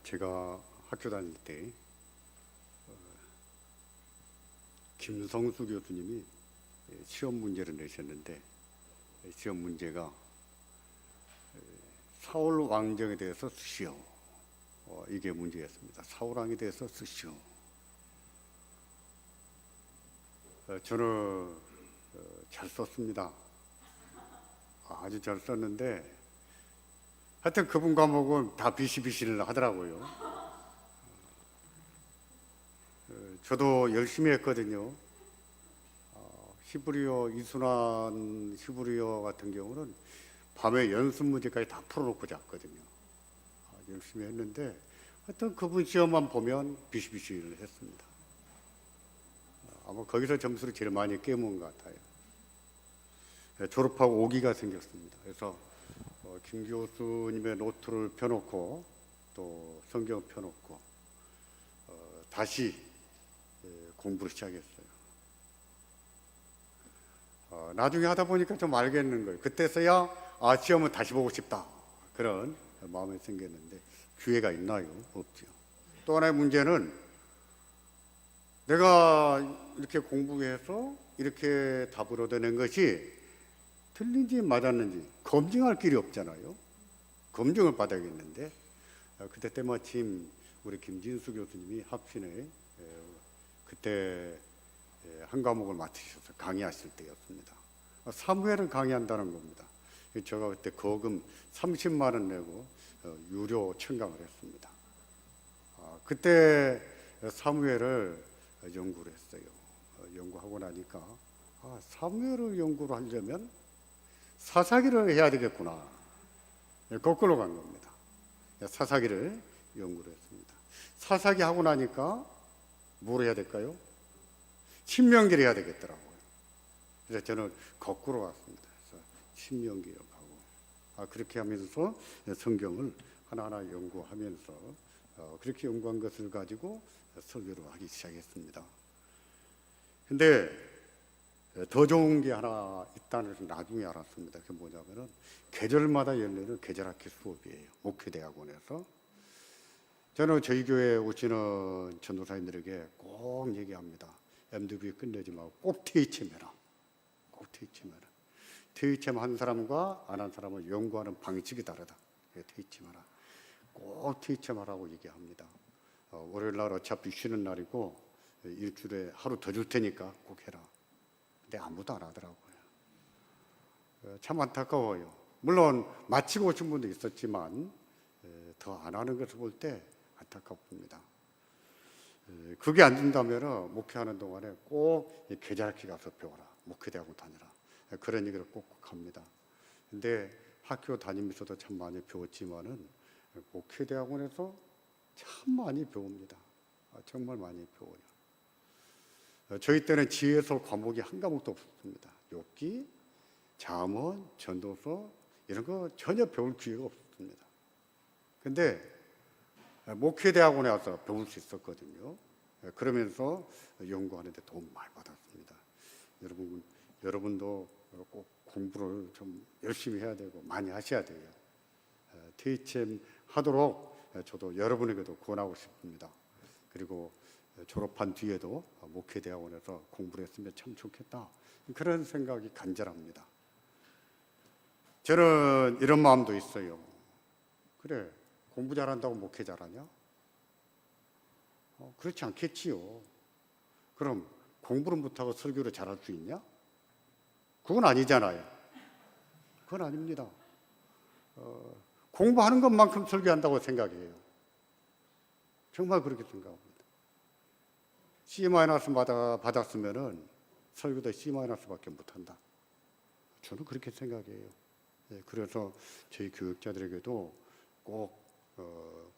제가 학교 다닐 때 김성수 교수님이 시험 문제를 내셨는데, 시험 문제가 사울 왕정에 대해서 쓰시오, 이게 문제였습니다. 사울 왕에 대해서 쓰시오. 저는 잘 썼습니다. 아주 잘 썼는데, 하여튼 그분 과목은 다 비시비시를 하더라고요. 저도 열심히 했거든요. 히브리어, 이순환 히브리어 같은 경우는 밤에 연습 문제까지 다 풀어놓고 잤거든요. 열심히 했는데 하여튼 그분 시험만 보면 비시비시를 했습니다. 아마 거기서 점수를 제일 많이 깨문 것 같아요. 졸업하고 오기가 생겼습니다. 그래서 김 교수님의 노트를 펴놓고 또 성경 펴놓고 다시 공부를 시작했어요. 나중에 하다 보니까 좀 알겠는 거예요. 그때서야 시험은 다시 보고 싶다, 그런 마음이 생겼는데 기회가 있나요? 없죠. 또 하나의 문제는 내가 이렇게 공부해서 이렇게 답을 얻어낸 것이 틀린지 맞았는지 검증할 길이 없잖아요. 검증을 받아야겠는데, 그때 때마침 우리 김진수 교수님이 합신에 그때 한 과목을 맡으셔서 강의하실 때였습니다. 사무엘을 강의한다는 겁니다. 제가 그때 거금 30만 원 내고 유료 청강을 했습니다. 그때 사무엘을 연구를 했어요. 연구하고 나니까 사무엘을 연구를 하려면 사사기를 해야 되겠구나. 거꾸로 간 겁니다. 사사기를 연구를 했습니다. 사사기 하고 나니까 뭘 해야 될까요? 신명기를 해야 되겠더라고요. 그래서 저는 거꾸로 갔습니다. 그래서 신명기를 하고 그렇게 하면서 성경을 하나하나 연구하면서 그렇게 연구한 것을 가지고 설교를 하기 시작했습니다. 근데 더 좋은 게 하나 있다는 것을 나중에 알았습니다. 그게 뭐냐면은 계절마다 열리는 계절학기 수업이에요. 목회대학원에서. 저는 저희 교회에 오시는 전도사님들에게 꼭 얘기합니다. MDB 끝내지 말고 꼭 THM해라. 꼭 THM해라. THM 한 사람과 안 한 사람을 연구하는 방식이 다르다. THM하라. 꼭 THM하라고 얘기합니다. 월요일 날 어차피 쉬는 날이고 일주일에 하루 더 줄 테니까 꼭 해라. 근데 아무도 안 하더라고요. 참 안타까워요. 물론 마치고 오신 분도 있었지만 더 안 하는 것을 볼 때 안타깝습니다. 그게 안 된다면 목회하는 동안에 꼭 계절학기 가서 배워라. 목회대학원 다니라. 그런 얘기를 꼭 합니다. 근데 학교 다니면서도 참 많이 배웠지만은 목회대학원에서 참 많이 배웁니다. 정말 많이 배워요. 저희 때는 지혜서 과목이 한 과목도 없었습니다. 욥기, 잠언, 전도서 이런 거 전혀 배울 기회가 없었습니다. 근데 목회대학원에 와서 배울 수 있었거든요. 그러면서 연구하는 데 도움 많이 받았습니다. 여러분도 꼭 공부를 좀 열심히 해야 되고 많이 하셔야 돼요. THM 하도록 저도 여러분에게도 권하고 싶습니다. 그리고 졸업한 뒤에도 목회대학원에서 공부를 했으면 참 좋겠다, 그런 생각이 간절합니다. 저는 이런 마음도 있어요. 그래, 공부 잘한다고 목회 잘하냐? 그렇지 않겠지요. 그럼 공부를 못하고 설교를 잘할 수 있냐? 그건 아니잖아요. 그건 아닙니다. 공부하는 것만큼 설교한다고 생각해요. 정말 그렇게 생각합니다. C- 받았으면은 설교도 C-밖에 못한다. 저는 그렇게 생각해요. 그래서 저희 교육자들에게도 꼭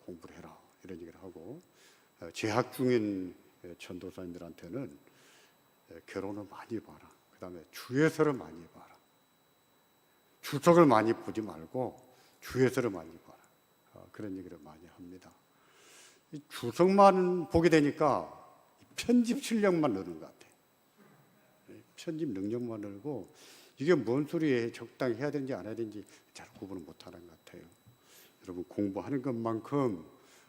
공부를 해라, 이런 얘기를 하고, 재학 중인 전도사님들한테는 결혼을 많이 봐라. 그 다음에 주예서를 많이 봐라. 주석을 많이 보지 말고 주예서를 많이 봐라. 그런 얘기를 많이 합니다. 주석만 보게 되니까 편집 실력만 느는 것 같아요. 편집 능력만 늘고 이게 뭔 소리에 적당히 해야 되는지 안 해야 되는지 잘 구분을 못하는 것 같아요. 여러분, 공부하는 것만큼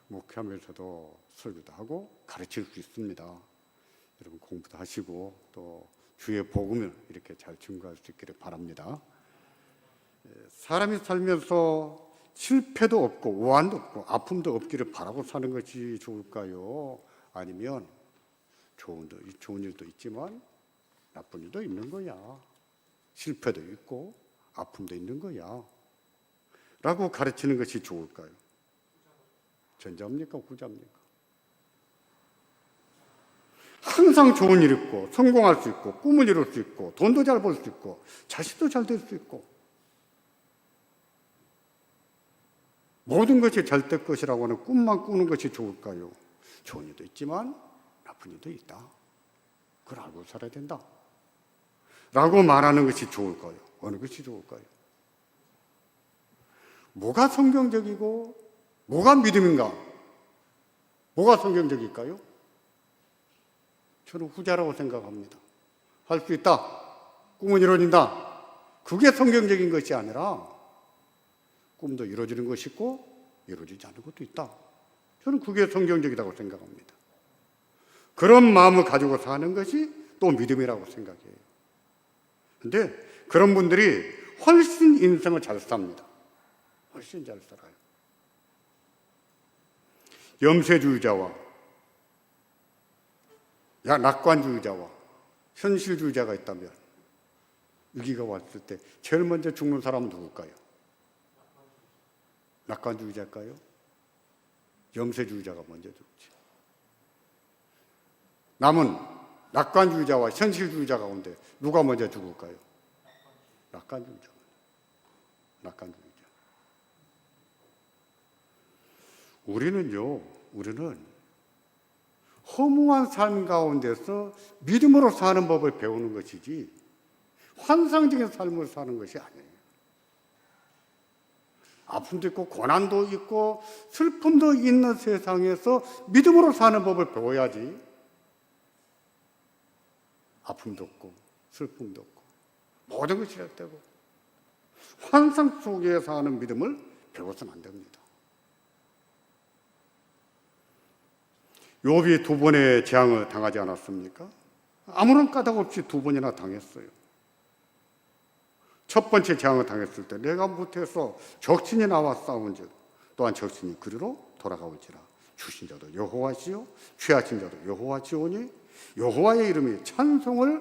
목회하면서도 설교도 하고 가르칠 수 있습니다. 여러분 공부도 하시고 또 주의 복음을 이렇게 잘 증거할 수 있기를 바랍니다. 사람이 살면서 실패도 없고 오한도 없고 아픔도 없기를 바라고 사는 것이 좋을까요? 아니면 좋은 일도 있지만 나쁜 일도 있는 거야. 실패도 있고 아픔도 있는 거야. 라고 가르치는 것이 좋을까요? 전자입니까? 후자입니까? 항상 좋은 일 있고 성공할 수 있고 꿈을 이룰 수 있고 돈도 잘 벌 수 있고 자식도 잘 될 수 있고 모든 것이 잘 될 것이라고 하는 꿈만 꾸는 것이 좋을까요? 좋은 일도 있지만 나쁜 일도 있다. 그걸 알고 살아야 된다. 라고 말하는 것이 좋을까요? 어느 것이 좋을까요? 뭐가 성경적이고 뭐가 믿음인가? 뭐가 성경적일까요? 저는 후자라고 생각합니다. 할 수 있다. 꿈은 이루어진다. 그게 성경적인 것이 아니라 꿈도 이루어지는 것이 있고 이루어지지 않는 것도 있다. 저는 그게 성경적이라고 생각합니다. 그런 마음을 가지고 사는 것이 또 믿음이라고 생각해요. 근데 그런 분들이 훨씬 인생을 잘 삽니다. 훨씬 잘 살아요. 염세주의자와 낙관주의자와 현실주의자가 있다면 위기가 왔을 때 제일 먼저 죽는 사람은 누굴까요? 낙관주의자일까요? 염세주의자가 먼저 죽지. 남은 낙관주의자와 현실주의자 가운데 누가 먼저 죽을까요? 낙관주의자. 우리는 허무한 삶 가운데서 믿음으로 사는 법을 배우는 것이지 환상적인 삶을 사는 것이 아니에요. 아픔도 있고 고난도 있고 슬픔도 있는 세상에서 믿음으로 사는 법을 배워야지. 아픔도 없고 슬픔도 없고 모든 것이 시작되고 환상 속에 사는 믿음을 배워서는 안 됩니다. 욥이 2번의 재앙을 당하지 않았습니까? 아무런 까닭 없이 2번이나 당했어요. 첫 번째 재앙을 당했을 때 내가 못해서 적신이 나와 싸운즉 또한 적신이 그리로 돌아가올지라. 주신 자도 여호와시요 취하신 자도 여호와시오니 여호와의 이름이 찬송을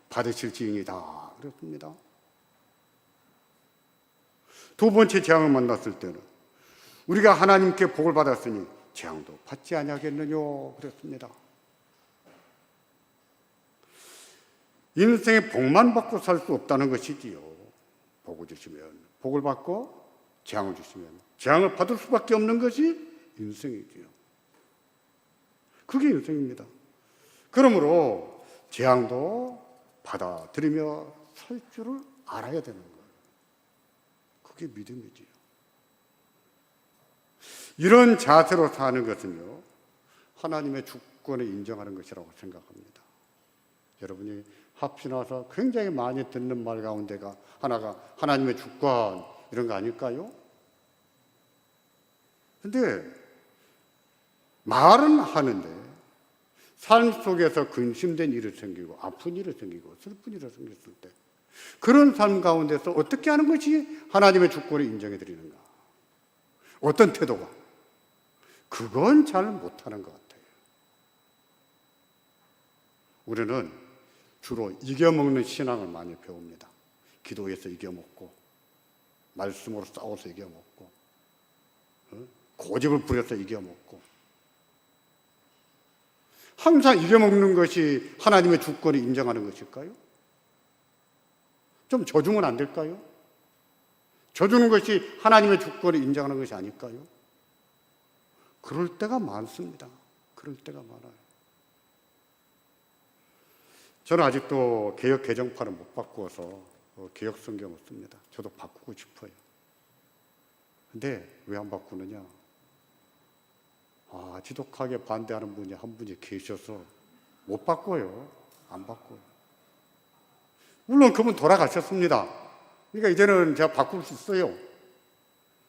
받으실지니이다. 그랬습니다. 두 번째 재앙을 만났을 때는 우리가 하나님께 복을 받았으니 재앙도 받지 아니하겠느냐 그랬습니다. 인생에 복만 받고 살 수 없다는 것이지요. 복을 주시면 복을 받고 재앙을 주시면 재앙을 받을 수밖에 없는 것이 인생이지요. 그게 인생입니다. 그러므로 재앙도 받아들이며 살 줄을 알아야 되는 거예요. 그게 믿음이지요. 이런 자세로 사는 것은요, 하나님의 주권을 인정하는 것이라고 생각합니다. 여러분이 합신와서 굉장히 많이 듣는 말 가운데가 하나가 하나님의 주권 이런 거 아닐까요? 근데 말은 하는데 삶 속에서 근심된 일이 생기고 아픈 일이 생기고 슬픈 일이 생겼을 때 그런 삶 가운데서 어떻게 하는 것이 하나님의 주권을 인정해 드리는가? 어떤 태도가? 그건 잘 못하는 것 같아요. 우리는 주로 이겨먹는 신앙을 많이 배웁니다. 기도해서 이겨먹고 말씀으로 싸워서 이겨먹고 고집을 부려서 이겨먹고 항상 이겨먹는 것이 하나님의 주권을 인정하는 것일까요? 좀 져주면 안 될까요? 져주는 것이 하나님의 주권을 인정하는 것이 아닐까요? 그럴 때가 많습니다. 그럴 때가 많아요. 저는 아직도 개역 개정판을 못 바꾸어서 개역 성경을 씁니다. 저도 바꾸고 싶어요. 근데 왜 안 바꾸느냐? 지독하게 반대하는 분이 한 분이 계셔서 못 바꿔요. 안 바꿔요. 물론 그분 돌아가셨습니다. 그러니까 이제는 제가 바꿀 수 있어요.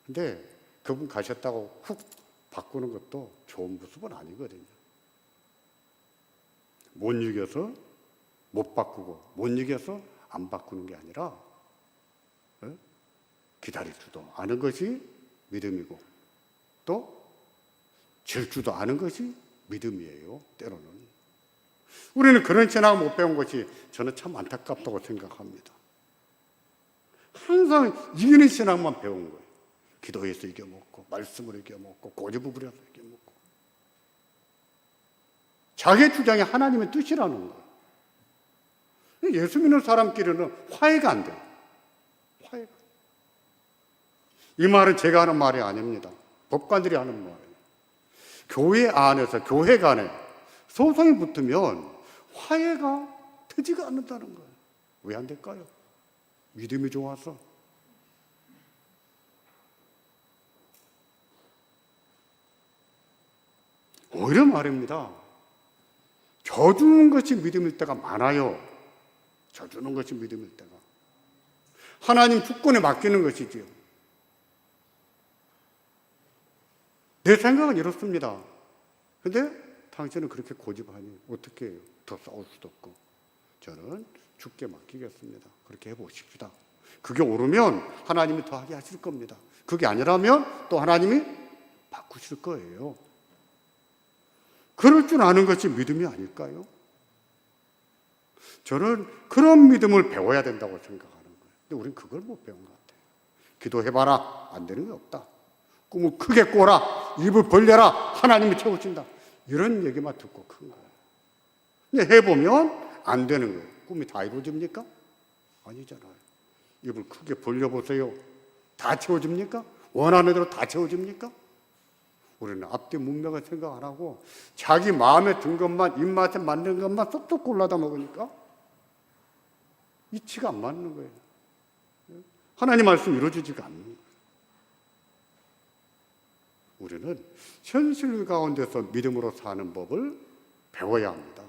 근데 그분 가셨다고 훅 바꾸는 것도 좋은 모습은 아니거든요. 못 이겨서 못 바꾸고 못 이겨서 안 바꾸는 게 아니라 기다릴 줄도 아는 것이 믿음이고 또 질 줄도 아는 것이 믿음이에요. 때로는 우리는 그런 신앙을 못 배운 것이 저는 참 안타깝다고 생각합니다. 항상 이기는 신앙만 배운 거예요. 기도해서 이겨먹고 말씀을 이겨먹고 고집을 부려서 이겨먹고 자기 주장이 하나님의 뜻이라는 거예요. 예수 믿는 사람끼리는 화해가 안 돼요. 화해가. 이 말은 제가 하는 말이 아닙니다. 법관들이 하는 말이에요. 교회 안에서 교회 간에 소송이 붙으면 화해가 되지가 않는다는 거예요. 왜 안 될까요? 믿음이 좋아서. 오히려 말입니다. 져주는 것이 믿음일 때가 많아요. 져주는 것이 믿음일 때가. 하나님 주권에 맡기는 것이지요. 내 생각은 이렇습니다. 근데 당신은 그렇게 고집하니 어떻게 해요? 더 싸울 수도 없고. 저는 주께 맡기겠습니다. 그렇게 해보십시다. 그게 오르면 하나님이 더하게 하실 겁니다. 그게 아니라면 또 하나님이 바꾸실 거예요. 그럴 줄 아는 것이 믿음이 아닐까요? 저는 그런 믿음을 배워야 된다고 생각하는 거예요. 근데 우리는 그걸 못 배운 것 같아요. 기도해봐라. 안 되는 게 없다. 꿈을 크게 꿔라. 입을 벌려라. 하나님이 채우신다. 이런 얘기만 듣고 큰 거예요. 근데 해보면 안 되는 거예요. 꿈이 다 이루어집니까? 아니잖아요. 입을 크게 벌려보세요. 다 채워집니까? 원하는 대로 다 채워집니까? 우리는 앞뒤 문맥을 생각 안 하고 자기 마음에 든 것만, 입맛에 맞는 것만 쏙쏙 골라다 먹으니까 이치가 안 맞는 거예요. 하나님 말씀 이루어지지가 않는 거예요. 우리는 현실 가운데서 믿음으로 사는 법을 배워야 합니다.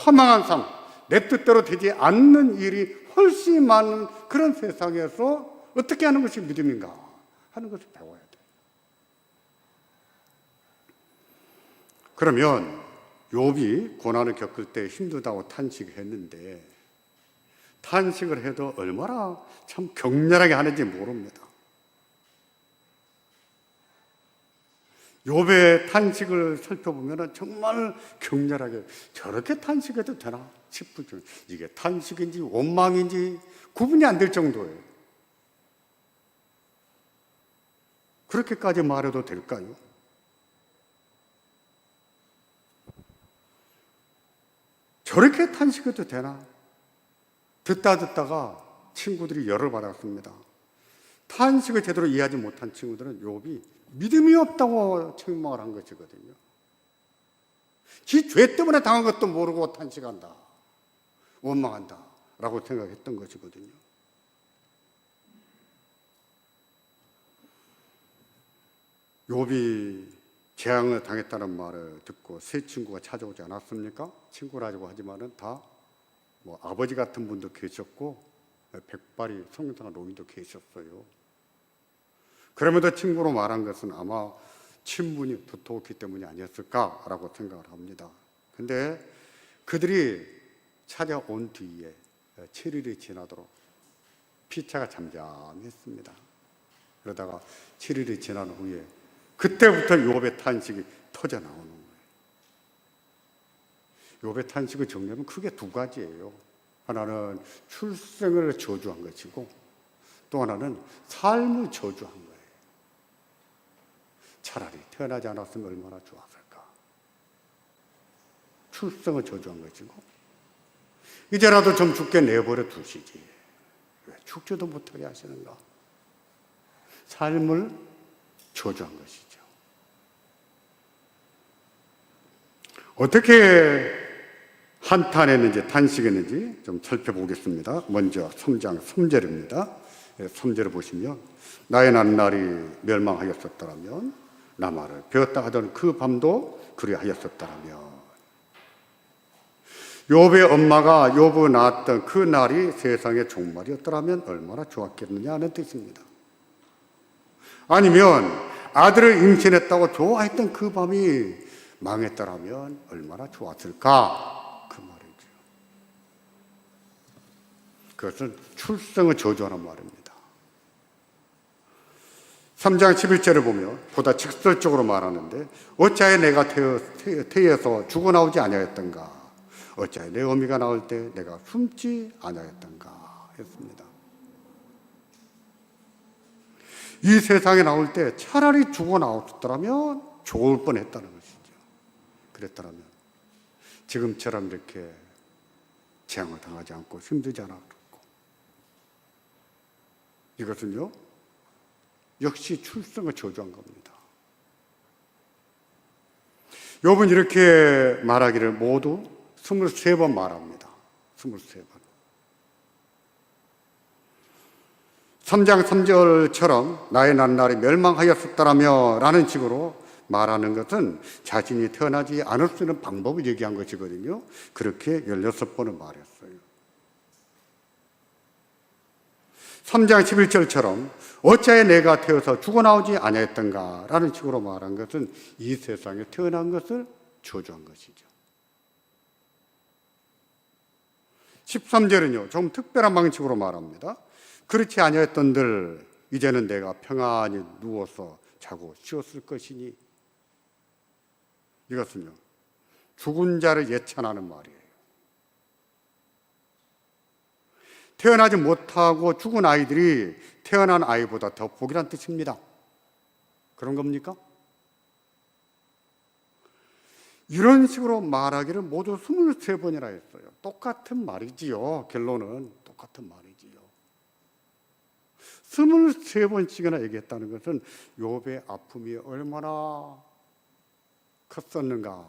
허망한 삶, 내 뜻대로 되지 않는 일이 훨씬 많은 그런 세상에서 어떻게 하는 것이 믿음인가 하는 것을 배워야 돼요. 그러면 욥이 고난을 겪을 때 힘들다고 탄식했는데 탄식을 해도 얼마나 참 격렬하게 하는지 모릅니다. 욥의 탄식을 살펴보면 정말 격렬하게 저렇게 탄식해도 되나 싶을 정도. 이게 탄식인지 원망인지 구분이 안 될 정도예요. 그렇게까지 말해도 될까요? 저렇게 탄식해도 되나? 듣다가 친구들이 열을 받았습니다. 탄식을 제대로 이해하지 못한 친구들은 욥이 믿음이 없다고 책망을 한 것이거든요. 지 죄 때문에 당한 것도 모르고 탄식한다, 원망한다 라고 생각했던 것이거든요. 욥이 재앙을 당했다는 말을 듣고 세 친구가 찾아오지 않았습니까? 친구라고 하지만은 다 뭐 아버지 같은 분도 계셨고 백발이 성장한 노인도 계셨어요. 그럼에도 친구로 말한 것은 아마 친분이 두터웠기 때문이 아니었을까라고 생각을 합니다. 근데 그들이 찾아온 뒤에 7일이 지나도록 피차가 잠잠했습니다. 그러다가 7일이 지난 후에 그때부터 욥의 탄식이 터져 나오는 거예요. 욥의 탄식을 정리하면 크게 두 가지예요. 하나는 출생을 저주한 것이고 또 하나는 삶을 저주한 거예요. 차라리 태어나지 않았으면 얼마나 좋았을까. 출생을 저주한 것이고 이제라도 좀 죽게 내버려 두시지. 왜 죽지도 못하게 하시는가. 삶을 저주한 것이죠. 어떻게 한탄했는지 탄식했는지 좀 살펴보겠습니다. 먼저 3장 3절입니다. 3절을 보시면 나의 날이 멸망하였었더라면 나마를 배웠다 하던 그 밤도 그리하였었더라면 욥의 엄마가 욥을 낳았던 그 날이 세상의 종말이었더라면 얼마나 좋았겠느냐 하는 뜻입니다. 아니면 아들을 임신했다고 좋아했던 그 밤이 망했더라면 얼마나 좋았을까 그 말이죠. 그것은 출생을 저주하는 말입니다. 3장 11절을 보면 보다 직설적으로 말하는데 어찌하여 내가 태에서 죽어나오지 아니하였던가, 어찌하여 내 어미가 나올 때 내가 숨지 아니하였던가 했습니다. 이 세상에 나올 때 차라리 죽어나왔더라면 좋을 뻔했다는 것이죠. 그랬더라면 지금처럼 이렇게 재앙을 당하지 않고 힘들지 않았고, 이것은요 역시 출생을 저주한 겁니다. 욥은 이렇게 말하기를 모두 23번 말합니다. 23번. 3장 3절처럼 나의 난날이 멸망하였었다라며 라는 식으로 말하는 것은 자신이 태어나지 않을 수 있는 방법을 얘기한 것이거든요. 그렇게 16번을 말했어요. 3장 11절처럼 어찌하여 내가 태어서 죽어나오지 아니했던가 라는 식으로 말한 것은 이 세상에 태어난 것을 저주한 것이죠. 13절은요 좀 특별한 방식으로 말합니다. 그렇지 아니했던들 이제는 내가 평안히 누워서 자고 쉬었을 것이니, 이것은요 죽은 자를 예찬하는 말이에요. 태어나지 못하고 죽은 아이들이 태어난 아이보다 더 복이란 뜻입니다. 그런 겁니까? 이런 식으로 말하기를 모두 23번이나 했어요. 똑같은 말이지요. 결론은 똑같은 말이지요. 23번씩이나 얘기했다는 것은 욥의 아픔이 얼마나 컸었는가,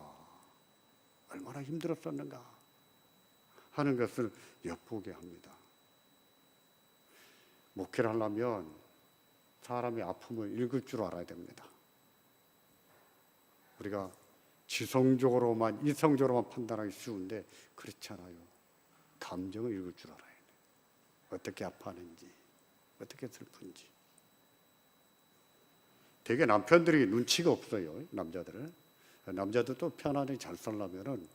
얼마나 힘들었었는가 하는 것을 엿보게 합니다. 목회를 하려면 사람의 아픔을 읽을 줄 알아야 됩니다. 우리가 지성적으로만, 이성적으로만 판단하기 쉬운데 그렇지 않아요. 감정을 읽을 줄 알아야 돼요. 어떻게 아파하는지, 어떻게 슬픈지. 되게 남편들이 눈치가 없어요. 남자들도 편안히 잘 살려면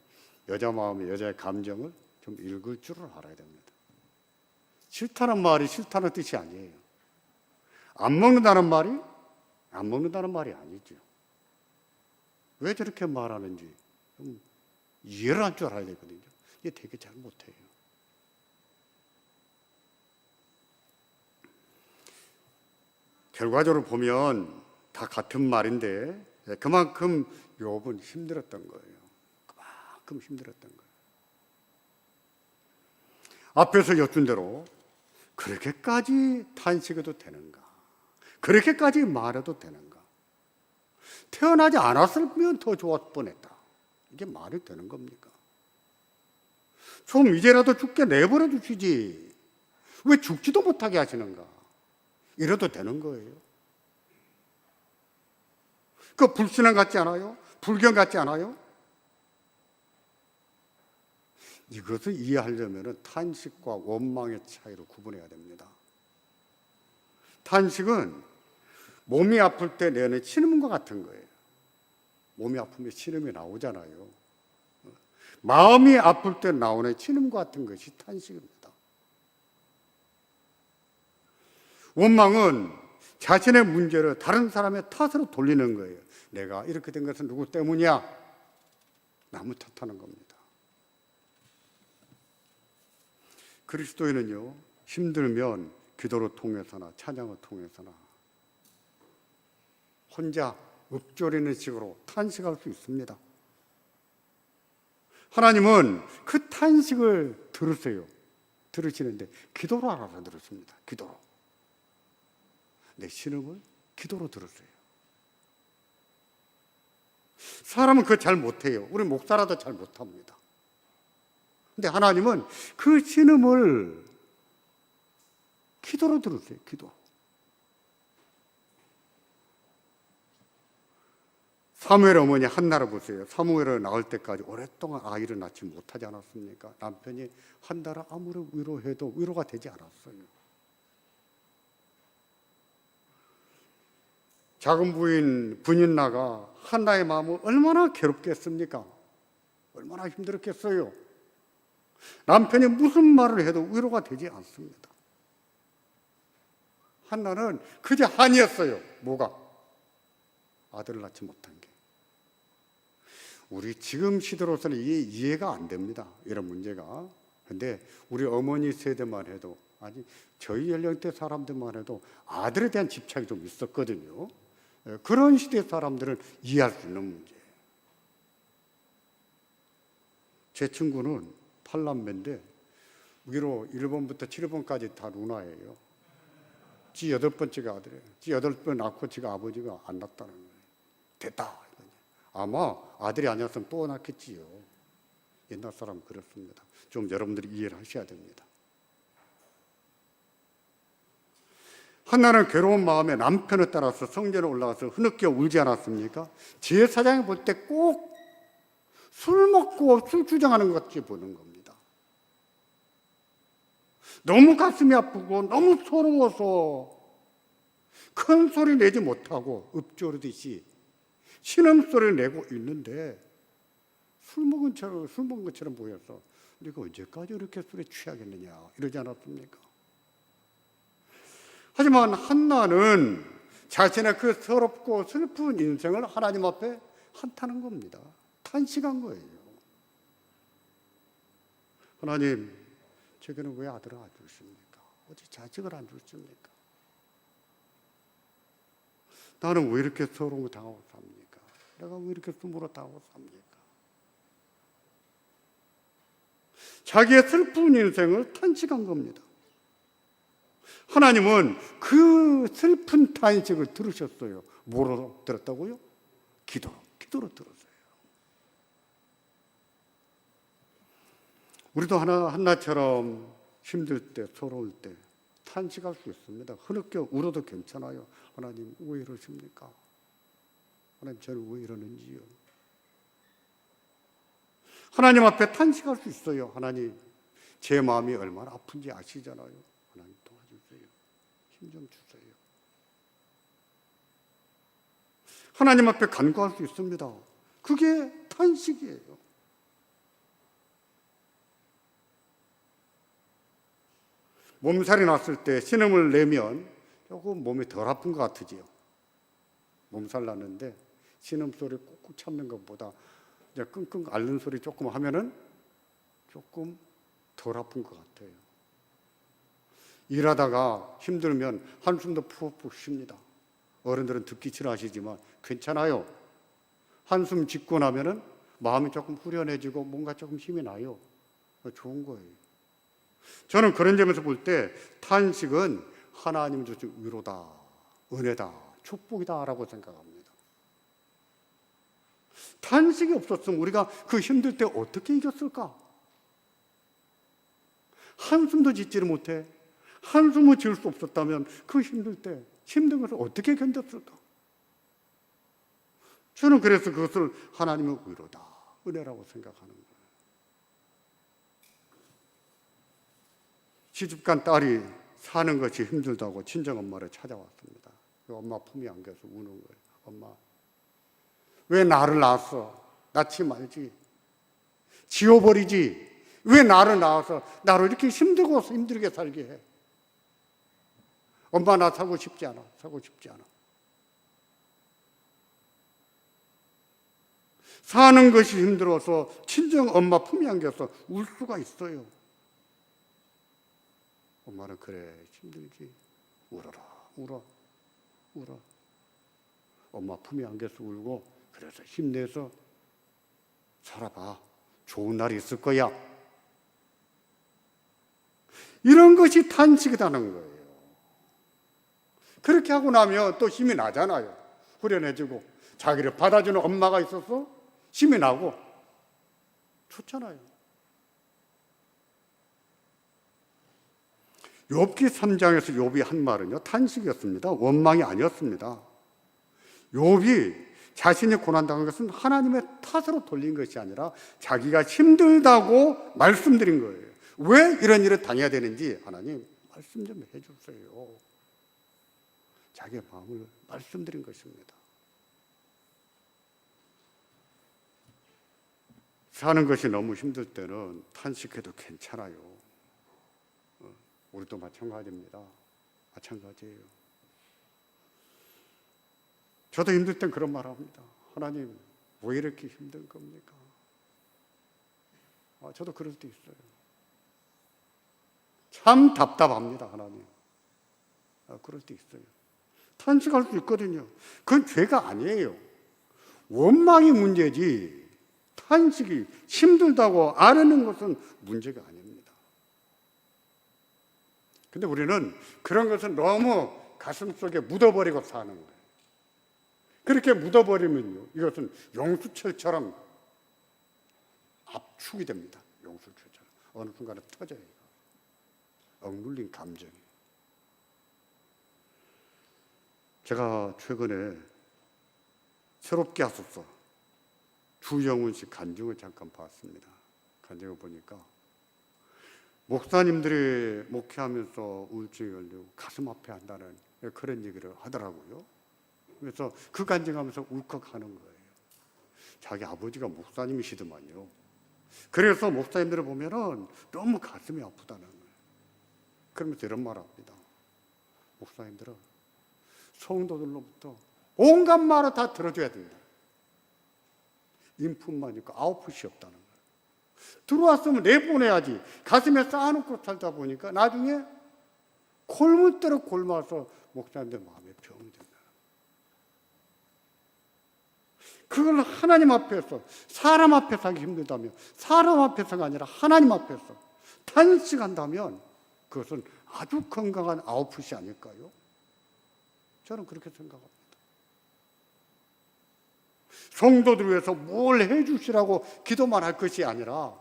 여자 마음의, 여자의 감정을 좀 읽을 줄을 알아야 됩니다. 싫다는 말이 싫다는 뜻이 아니에요. 안 먹는다는 말이 안 먹는다는 말이 아니죠. 왜 저렇게 말하는지 좀 이해를 할 줄 알아야 되거든요. 이게 되게 잘 못해요. 결과적으로 보면 다 같은 말인데 그만큼 욥은 힘들었던 거예요. 그만큼 힘들었던 거예요. 앞에서 여쭌 대로 그렇게까지 탄식해도 되는가? 그렇게까지 말해도 되는가? 태어나지 않았으면 더 좋았을 뻔했다. 이게 말이 되는 겁니까? 좀 이제라도 죽게 내버려 주시지. 왜 죽지도 못하게 하시는가? 이래도 되는 거예요. 그 불신앙 같지 않아요? 불경 같지 않아요? 이것을 이해하려면 탄식과 원망의 차이로 구분해야 됩니다. 탄식은 몸이 아플 때 내는 신음과 같은 거예요. 몸이 아프면 신음이 나오잖아요. 마음이 아플 때 나오는 신음과 같은 것이 탄식입니다. 원망은 자신의 문제를 다른 사람의 탓으로 돌리는 거예요. 내가 이렇게 된 것은 누구 때문이야? 남을 탓하는 겁니다. 그리스도인은요, 힘들면 기도를 통해서나 찬양을 통해서나 혼자 읊조리는 식으로 탄식할 수 있습니다. 하나님은 그 탄식을 들으시는데 기도로 알아서 들으십니다. 기도로. 내 신음을 기도로 들으세요. 사람은 그거 잘 못해요. 우리 목사라도 잘 못합니다. 근데 하나님은 그 신음을 기도로 들으세요. 기도. 사무엘 어머니 한나를 보세요. 사무엘을 낳을 때까지 오랫동안 아이를 낳지 못하지 않았습니까? 남편이 한나를 아무리 위로해도 위로가 되지 않았어요. 작은 부인 분인나가 한나의 마음을 얼마나 괴롭겠습니까? 얼마나 힘들었겠어요? 남편이 무슨 말을 해도 위로가 되지 않습니다. 한나는 그저 한이었어요. 뭐가? 아들을 낳지 못한 게. 우리 지금 시대로서는 이게 이해가 안 됩니다. 이런 문제가. 근데 우리 어머니 세대만 해도, 아니 저희 연령대 사람들만 해도 아들에 대한 집착이 좀 있었거든요. 그런 시대 사람들은 이해할 수 있는 문제예요. 제 친구는 8남매인데 위로 1번부터 7번까지 다 누나예요. 지 8번째가 아들이에요. 지 8번 낳고 지가 아버지가 안 낳았다는 거예요. 됐다. 아마 아들이 아니었으면 또 낳겠지요. 옛날 사람 그렇습니다. 좀 여러분들이 이해를 하셔야 됩니다. 한나는 괴로운 마음에 남편을 따라서 성전에 올라가서 흐느껴 울지 않았습니까? 제사장이 볼 때 꼭 술 먹고 술 주정하는 것 같이 보는 겁니다. 너무 가슴이 아프고 너무 서러워서 큰 소리 내지 못하고 읊조르듯이 신음소리를 내고 있는데 술 먹은 것처럼 보여서 우리가 언제까지 이렇게 술에 취하겠느냐 이러지 않았습니까? 하지만 한나는 자신의 그 서럽고 슬픈 인생을 하나님 앞에 한탄한 겁니다. 탄식한 거예요. 하나님, 제게는 왜 아들을 안 주십니까? 어찌 자식을 안 주십니까? 나는 왜 이렇게 서러운 거 당하고 삽니까? 내가 왜 이렇게 숨으로 당하고 삽니까? 자기의 슬픈 인생을 탄식한 겁니다. 하나님은 그 슬픈 탄식을 들으셨어요. 뭐로 들었다고요? 기도로 들었어요. 우리도 한나처럼 힘들 때, 서러울 때 탄식할 수 있습니다. 흐느껴 울어도 괜찮아요. 하나님 왜 이러십니까? 하나님 저는 왜 이러는지요? 하나님 앞에 탄식할 수 있어요. 하나님 제 마음이 얼마나 아픈지 아시잖아요. 하나님 도와주세요. 힘 좀 주세요. 하나님 앞에 간구할 수 있습니다. 그게 탄식이에요. 몸살이 났을 때 신음을 내면 조금 몸이 덜 아픈 것 같으지요. 몸살 났는데 신음소리 꾹꾹 참는 것보다 이제 끙끙 앓는 소리 조금 하면은 조금 덜 아픈 것 같아요. 일하다가 힘들면 한숨도 푹푹 쉽니다. 어른들은 듣기 싫어하시지만 괜찮아요. 한숨 짓고 나면은 마음이 조금 후련해지고 뭔가 조금 힘이 나요. 좋은 거예요. 저는 그런 점에서 볼 때 탄식은 하나님 주신 위로다, 은혜다, 축복이다라고 생각합니다. 탄식이 없었으면 우리가 그 힘들 때 어떻게 이겼을까? 한숨도 짓지를 못해. 한숨을 지을 수 없었다면 그 힘들 때 힘든 것을 어떻게 견뎠을까? 저는 그래서 그것을 하나님의 위로다, 은혜라고 생각하는 거예요. 시집간 딸이 사는 것이 힘들다고 친정엄마를 찾아왔습니다. 엄마 품이 안겨서 우는 거예요. 엄마, 왜 나를 낳았어? 낳지 말지. 지워버리지. 왜 나를 낳아서 나를 이렇게 힘들게 살게 해? 엄마 나 사고 싶지 않아. 사고 싶지 않아. 사는 것이 힘들어서 친정엄마 품이 안겨서 울 수가 있어요. 엄마는 그래 힘들지. 울어라 울어. 엄마 품에 안겨서 울고 그래서 힘내서 살아봐. 좋은 날이 있을 거야. 이런 것이 탄식이라는 거예요. 그렇게 하고 나면 또 힘이 나잖아요. 후련해지고 자기를 받아주는 엄마가 있어서 힘이 나고 좋잖아요. 욥기 3장에서 욥이 한 말은요, 탄식이었습니다. 원망이 아니었습니다. 욥이 자신이 고난당한 것은 하나님의 탓으로 돌린 것이 아니라 자기가 힘들다고 말씀드린 거예요. 왜 이런 일을 당해야 되는지 하나님 말씀 좀 해주세요. 자기의 마음을 말씀드린 것입니다. 사는 것이 너무 힘들 때는 탄식해도 괜찮아요. 우리도 마찬가지입니다. 마찬가지예요. 저도 힘들 땐 그런 말 합니다. 하나님, 왜 이렇게 힘든 겁니까? 저도 그럴 때 있어요. 참 답답합니다, 하나님. 그럴 때 있어요. 탄식할 수 있거든요. 그건 죄가 아니에요. 원망이 문제지, 탄식이 힘들다고 안 하는 것은 문제가 아닙니다. 근데 우리는 그런 것을 너무 가슴속에 묻어버리고 사는 거예요. 그렇게 묻어버리면요, 이것은 용수철처럼 압축이 됩니다. 용수철처럼. 어느 순간에 터져요. 억눌린 감정이. 제가 최근에 새롭게 하소서 주영훈 씨 간증을 잠깐 봤습니다. 간증을 보니까 목사님들이 목회하면서 우울증이 걸리고 가슴 아파한다는 그런 얘기를 하더라고요. 그래서 그 간증하면서 울컥하는 거예요. 자기 아버지가 목사님이시더만요. 그래서 목사님들을 보면은 너무 가슴이 아프다는 거예요. 그러면서 이런 말 합니다. 목사님들은 성도들로부터 온갖 말을 다 들어줘야 된다. 인풋만 있고 아웃풋이 없다는 거예요. 들어왔으면 내보내야지. 가슴에 쌓아놓고 살다 보니까 나중에 골문대로 골마서 목사님들 마음에 병이 된다. 그걸 하나님 앞에서, 사람 앞에서 하기 힘들다면, 사람 앞에서가 아니라 하나님 앞에서 탄식한다면 그것은 아주 건강한 아웃풋이 아닐까요? 저는 그렇게 생각합니다. 성도들 위해서 뭘 해주시라고 기도만 할 것이 아니라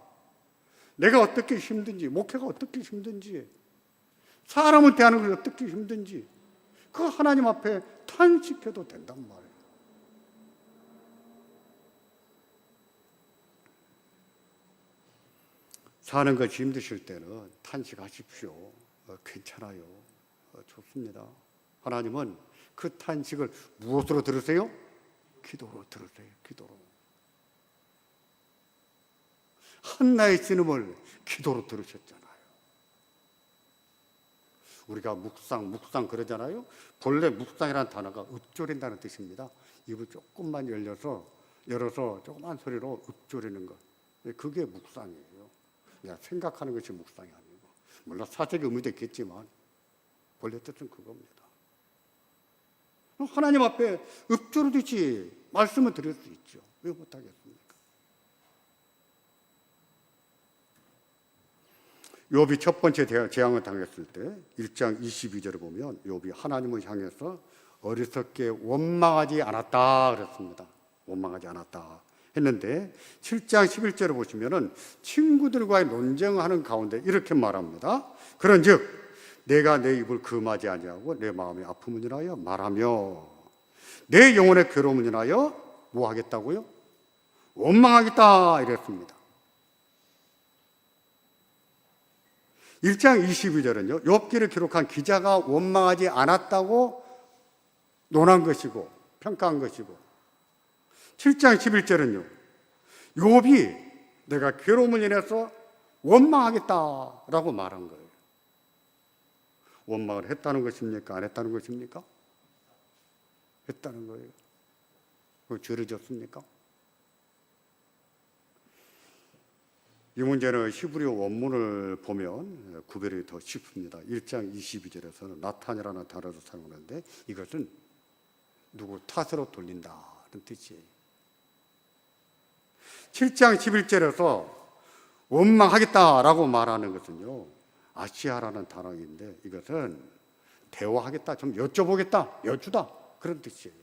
내가 어떻게 힘든지, 목회가 어떻게 힘든지, 사람을 대하는 것이 어떻게 힘든지 그 하나님 앞에 탄식해도 된단 말이에요. 사는 것이 힘드실 때는 탄식하십시오. 괜찮아요. 좋습니다. 하나님은 그 탄식을 무엇으로 들으세요? 기도로 들으세요. 기도로. 한나의 신음을 기도로 들으셨잖아요. 우리가 묵상 그러잖아요. 본래 묵상이라는 단어가 읊조린다는 뜻입니다. 입을 조금만 열어서 조그만 소리로 읊조리는 것. 그게 묵상이에요. 생각하는 것이 묵상이 아니고, 물론 사색의 의미도 있겠지만 본래 뜻은 그겁니다. 하나님 앞에 읊조리듯이 말씀을 드릴 수 있죠. 왜 못하겠습니까? 욥이 첫 번째 재앙을 당했을 때 1장 22절을 보면 욥이 하나님을 향해서 어리석게 원망하지 않았다 그랬습니다. 원망하지 않았다 했는데 7장 11절을 보시면은 친구들과의 논쟁하는 가운데 이렇게 말합니다. 그런즉 내가 내 입을 금하지 아니하고 내 마음의 아픔을 인하여 말하며 내 영혼의 괴로움을 인하여 뭐 하겠다고요? 원망하겠다 이랬습니다. 1장 22절은요, 욥기를 기록한 기자가 원망하지 않았다고 논한 것이고 평가한 것이고, 7장 11절은요, 욥이 내가 괴로움을 인해서 원망하겠다라고 말한 거예요. 원망을 했다는 것입니까? 안 했다는 것입니까? 했다는 거예요. 그걸 죄를 졌습니까? 이 문제는 히브리어 원문을 보면 구별이 더 쉽습니다. 1장 22절에서는 나탄이라는 단어를 사용하는데 이것은 누구 탓으로 돌린다는 뜻이에요. 7장 11절에서 원망하겠다라고 말하는 것은요, 아시아라는 단어인데 이것은 대화하겠다, 좀 여쭤보겠다, 여쭈다 그런 뜻이에요.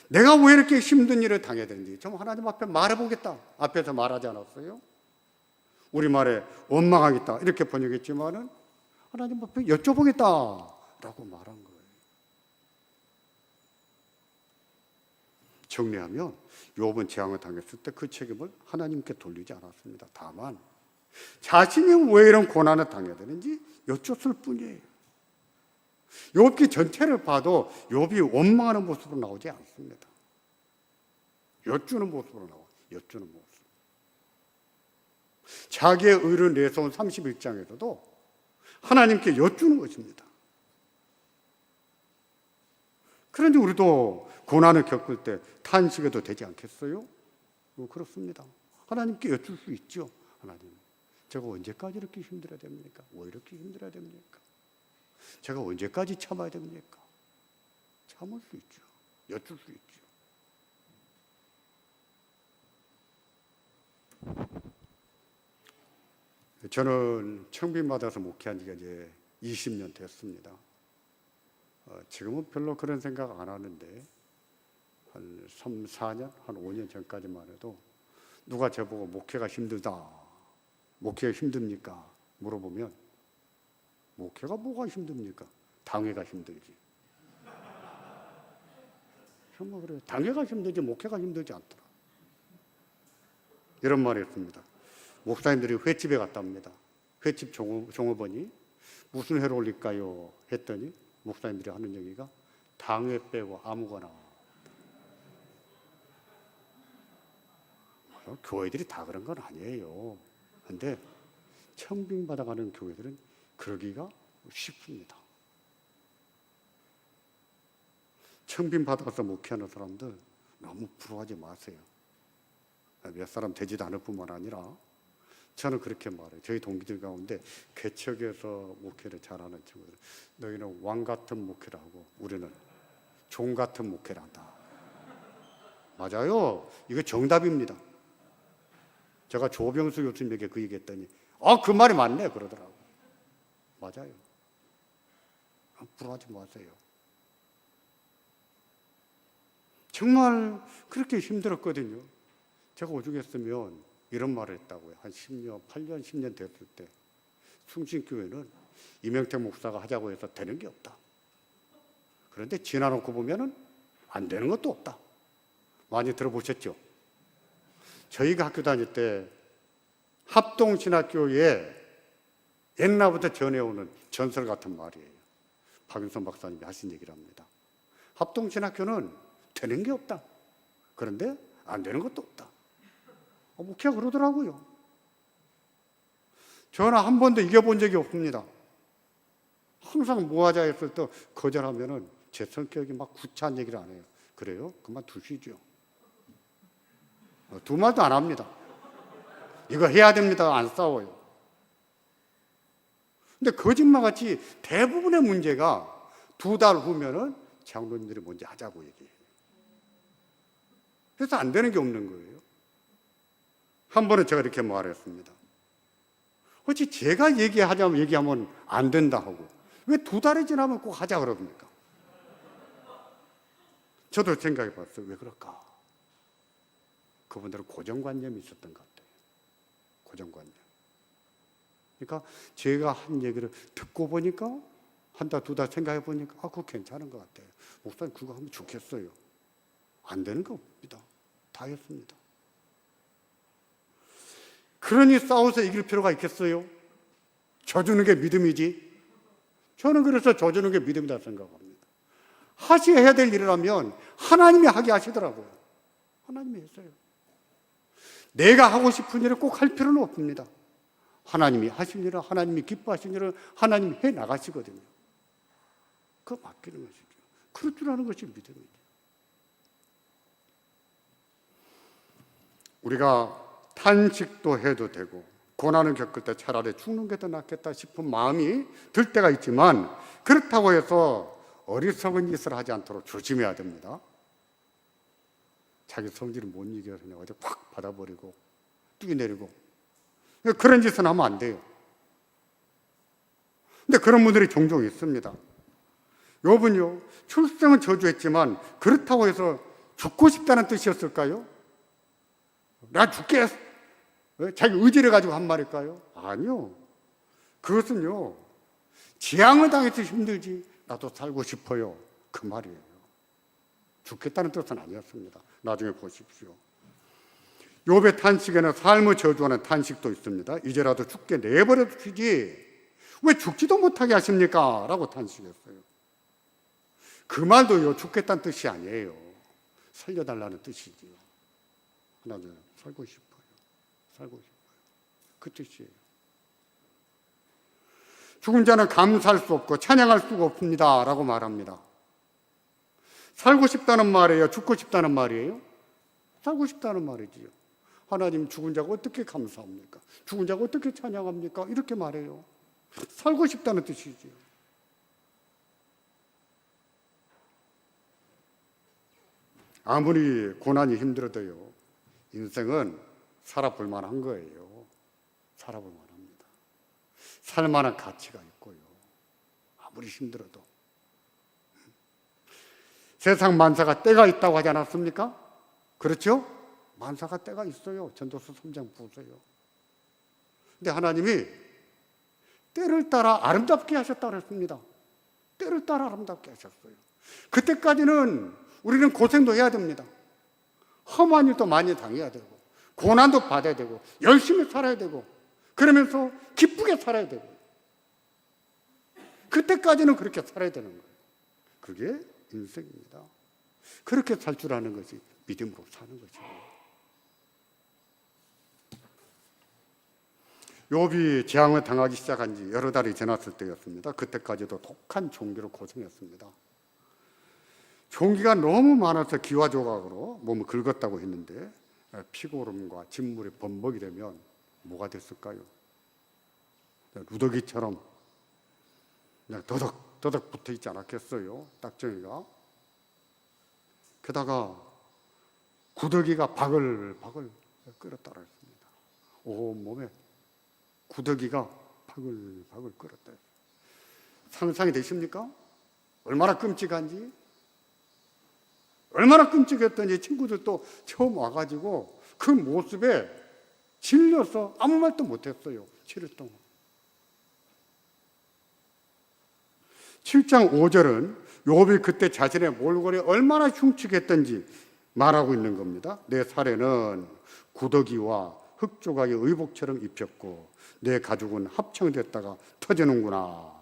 내가 왜 이렇게 힘든 일을 당해야 되는지 좀 하나님 앞에 말해보겠다. 앞에서 말하지 않았어요? 우리말에 원망하겠다 이렇게 번역했지만은 하나님 앞에 여쭤보겠다라고 말한 거예요. 정리하면 욥은 재앙을 당했을 때 그 책임을 하나님께 돌리지 않았습니다. 다만 자신이 왜 이런 고난을 당해야 되는지 여쭙을 뿐이에요. 욥기 전체를 봐도 욥이 원망하는 모습으로 나오지 않습니다. 여쭈는 모습으로 나와요. 여쭈는 모습. 자기의 의를 내세운 31장에서도 하나님께 여쭈는 것입니다. 그런데 우리도 고난을 겪을 때 탄식해도 되지 않겠어요? 그렇습니다. 하나님께 여쭐 수 있죠. 하나님, 제가 언제까지 이렇게 힘들어야 됩니까? 왜 이렇게 힘들어야 됩니까? 제가 언제까지 참아야 됩니까? 참을 수 있죠. 여쭐 수 있죠. 저는 청빙 받아서 목회한 지가 이제 20년 됐습니다. 지금은 별로 그런 생각 안 하는데 한 3, 4년, 한 5년 전까지만 해도 누가 저보고 목회가 힘들다, 목회가 힘듭니까? 물어보면 목회가 뭐가 힘듭니까? 당회가 힘들지. 정말 그래요. 당회가 힘들지 목회가 힘들지 않더라. 이런 말을 했습니다. 목사님들이 횟집에 갔답니다. 횟집 종업원이 무슨 회를 올릴까요? 했더니 목사님들이 하는 얘기가 당회 빼고 아무거나. 교회들이 다 그런 건 아니에요. 그런데 청빙 받아가는 교회들은 그러기가 쉽습니다. 청빙 받아서 목회하는 사람들 너무 부러워하지 마세요. 몇 사람 되지도 않을 뿐만 아니라 저는 그렇게 말해요. 저희 동기들 가운데 개척에서 목회를 잘하는 친구들, 너희는 왕 같은 목회를 하고 우리는 종 같은 목회를 한다. 맞아요. 이거 정답입니다. 제가 조병수 교수님에게 그 얘기했더니 그 말이 맞네 그러더라고요. 맞아요. 부러워하지 마세요. 정말 그렇게 힘들었거든요. 제가 오죽했으면 이런 말을 했다고요. 한 10년, 8년, 10년 됐을 때 숭신교회는 이명택 목사가 하자고 해서 되는 게 없다. 그런데 지나놓고 보면은 안 되는 것도 없다. 많이 들어보셨죠? 저희가 학교 다닐 때 합동신학교에 옛날부터 전해오는 전설 같은 말이에요. 박윤선 박사님이 하신 얘기를 합니다. 합동신학교는 되는 게 없다. 그런데 안 되는 것도 없다. 목회가 그러더라고요. 저는 한 번도 이겨본 적이 없습니다. 항상 뭐 하자 했을 때 거절하면은 제 성격이 막 구차한 얘기를 안 해요. 그래요? 그만 두시죠. 두 말도 안 합니다. 이거 해야 됩니다. 안 싸워요. 근데 거짓말같이 대부분의 문제가 2달 후면은 장로님들이 먼저 하자고 얘기해요. 그래서 안 되는 게 없는 거예요. 한 번은 제가 이렇게 말했습니다. 어찌 제가 얘기하면 안 된다 하고 왜 2달이 지나면 꼭 하자 그럽니까? 저도 생각해 봤어요. 왜 그럴까? 그분들은 고정관념이 있었던 것 같아요. 고정관념. 그러니까 제가 한 얘기를 듣고 보니까 한 달, 2달 생각해 보니까 그거 괜찮은 것 같아요. 목사님 그거 하면 좋겠어요. 안 되는 거 없습니다. 다 했습니다. 그러니 싸워서 이길 필요가 있겠어요? 져주는 게 믿음이지. 저는 그래서 져주는 게 믿음이다 생각합니다. 하셔야 될 일이라면 하나님이 하게 하시더라고요. 하나님이 했어요. 내가 하고 싶은 일을 꼭 할 필요는 없습니다. 하나님이 하신 일을, 하나님이 기뻐하신 일을 하나님이 해 나가시거든요. 그거 맡기는 것이죠. 그럴 줄 아는 것이 믿음이죠. 우리가 탄식도 해도 되고 고난을 겪을 때 차라리 죽는 게 더 낫겠다 싶은 마음이 들 때가 있지만 그렇다고 해서 어리석은 짓을 하지 않도록 조심해야 됩니다. 자기 성질을 못 이겨서 그냥 어디 확 받아버리고 뛰어내리고 그런 짓은 하면 안 돼요. 근데 그런 분들이 종종 있습니다. 욥은요 출생은 저주했지만 그렇다고 해서 죽고 싶다는 뜻이었을까요? 나 죽게 자기 의지를 가지고 한 말일까요? 아니요. 그것은요 재앙을 당해서 힘들지 나도 살고 싶어요 그 말이에요. 죽겠다는 뜻은 아니었습니다. 나중에 보십시오. 욥의 탄식에는 삶을 저주하는 탄식도 있습니다. 이제라도 죽게 내버려 두시지 왜 죽지도 못하게 하십니까? 라고 탄식했어요. 그 말도요, 죽겠다는 뜻이 아니에요. 살려달라는 뜻이지요. 하나, 둘, 살고 싶어요. 살고 싶어요. 그 뜻이에요. 죽은 자는 감사할 수 없고 찬양할 수가 없습니다. 라고 말합니다. 살고 싶다는 말이에요? 죽고 싶다는 말이에요? 살고 싶다는 말이지요. 하나님 죽은 자가 어떻게 감사합니까? 죽은 자가 어떻게 찬양합니까? 이렇게 말해요. 살고 싶다는 뜻이지요. 아무리 고난이 힘들어도요, 인생은 살아볼 만한 거예요. 살아볼 만합니다. 살 만한 가치가 있고요. 아무리 힘들어도. 세상 만사가 때가 있다고 하지 않았습니까? 그렇죠? 만사가 때가 있어요. 전도서 3장 보세요. 근데 하나님이 때를 따라 아름답게 하셨다고 했습니다. 때를 따라 아름답게 하셨어요. 그때까지는 우리는 고생도 해야 됩니다. 험한 일도 많이 당해야 되고, 고난도 받아야 되고, 열심히 살아야 되고, 그러면서 기쁘게 살아야 되고, 그때까지는 그렇게 살아야 되는 거예요. 그게 인생입니다. 그렇게 살 줄 아는 것이 믿음으로 사는 거죠. 욥이 재앙을 당하기 시작한 지 여러 달이 지났을 때였습니다. 그때까지도 독한 종기로 고생했습니다. 종기가 너무 많아서 기와 조각으로 몸을 긁었다고 했는데 피고름과 진물이 범벅이 되면 뭐가 됐을까요? 누더기처럼 그냥 더덕 붙어 있지 않았겠어요? 딱정이가. 게다가 구더기가 바글바글 끓었다고 했습니다. 온몸에 구더기가 바글바글 끓었다. 상상이 되십니까? 얼마나 끔찍한지. 얼마나 끔찍했던지 친구들도 처음 와가지고 그 모습에 질려서 아무 말도 못했어요. 7일 동안. 7장 5절은 욥이 그때 자신의 몰골이 얼마나 흉측했던지 말하고 있는 겁니다. 내 살에는 구더기와 흙조각이 의복처럼 입혔고 내 가죽은 합창됐다가 터지는구나.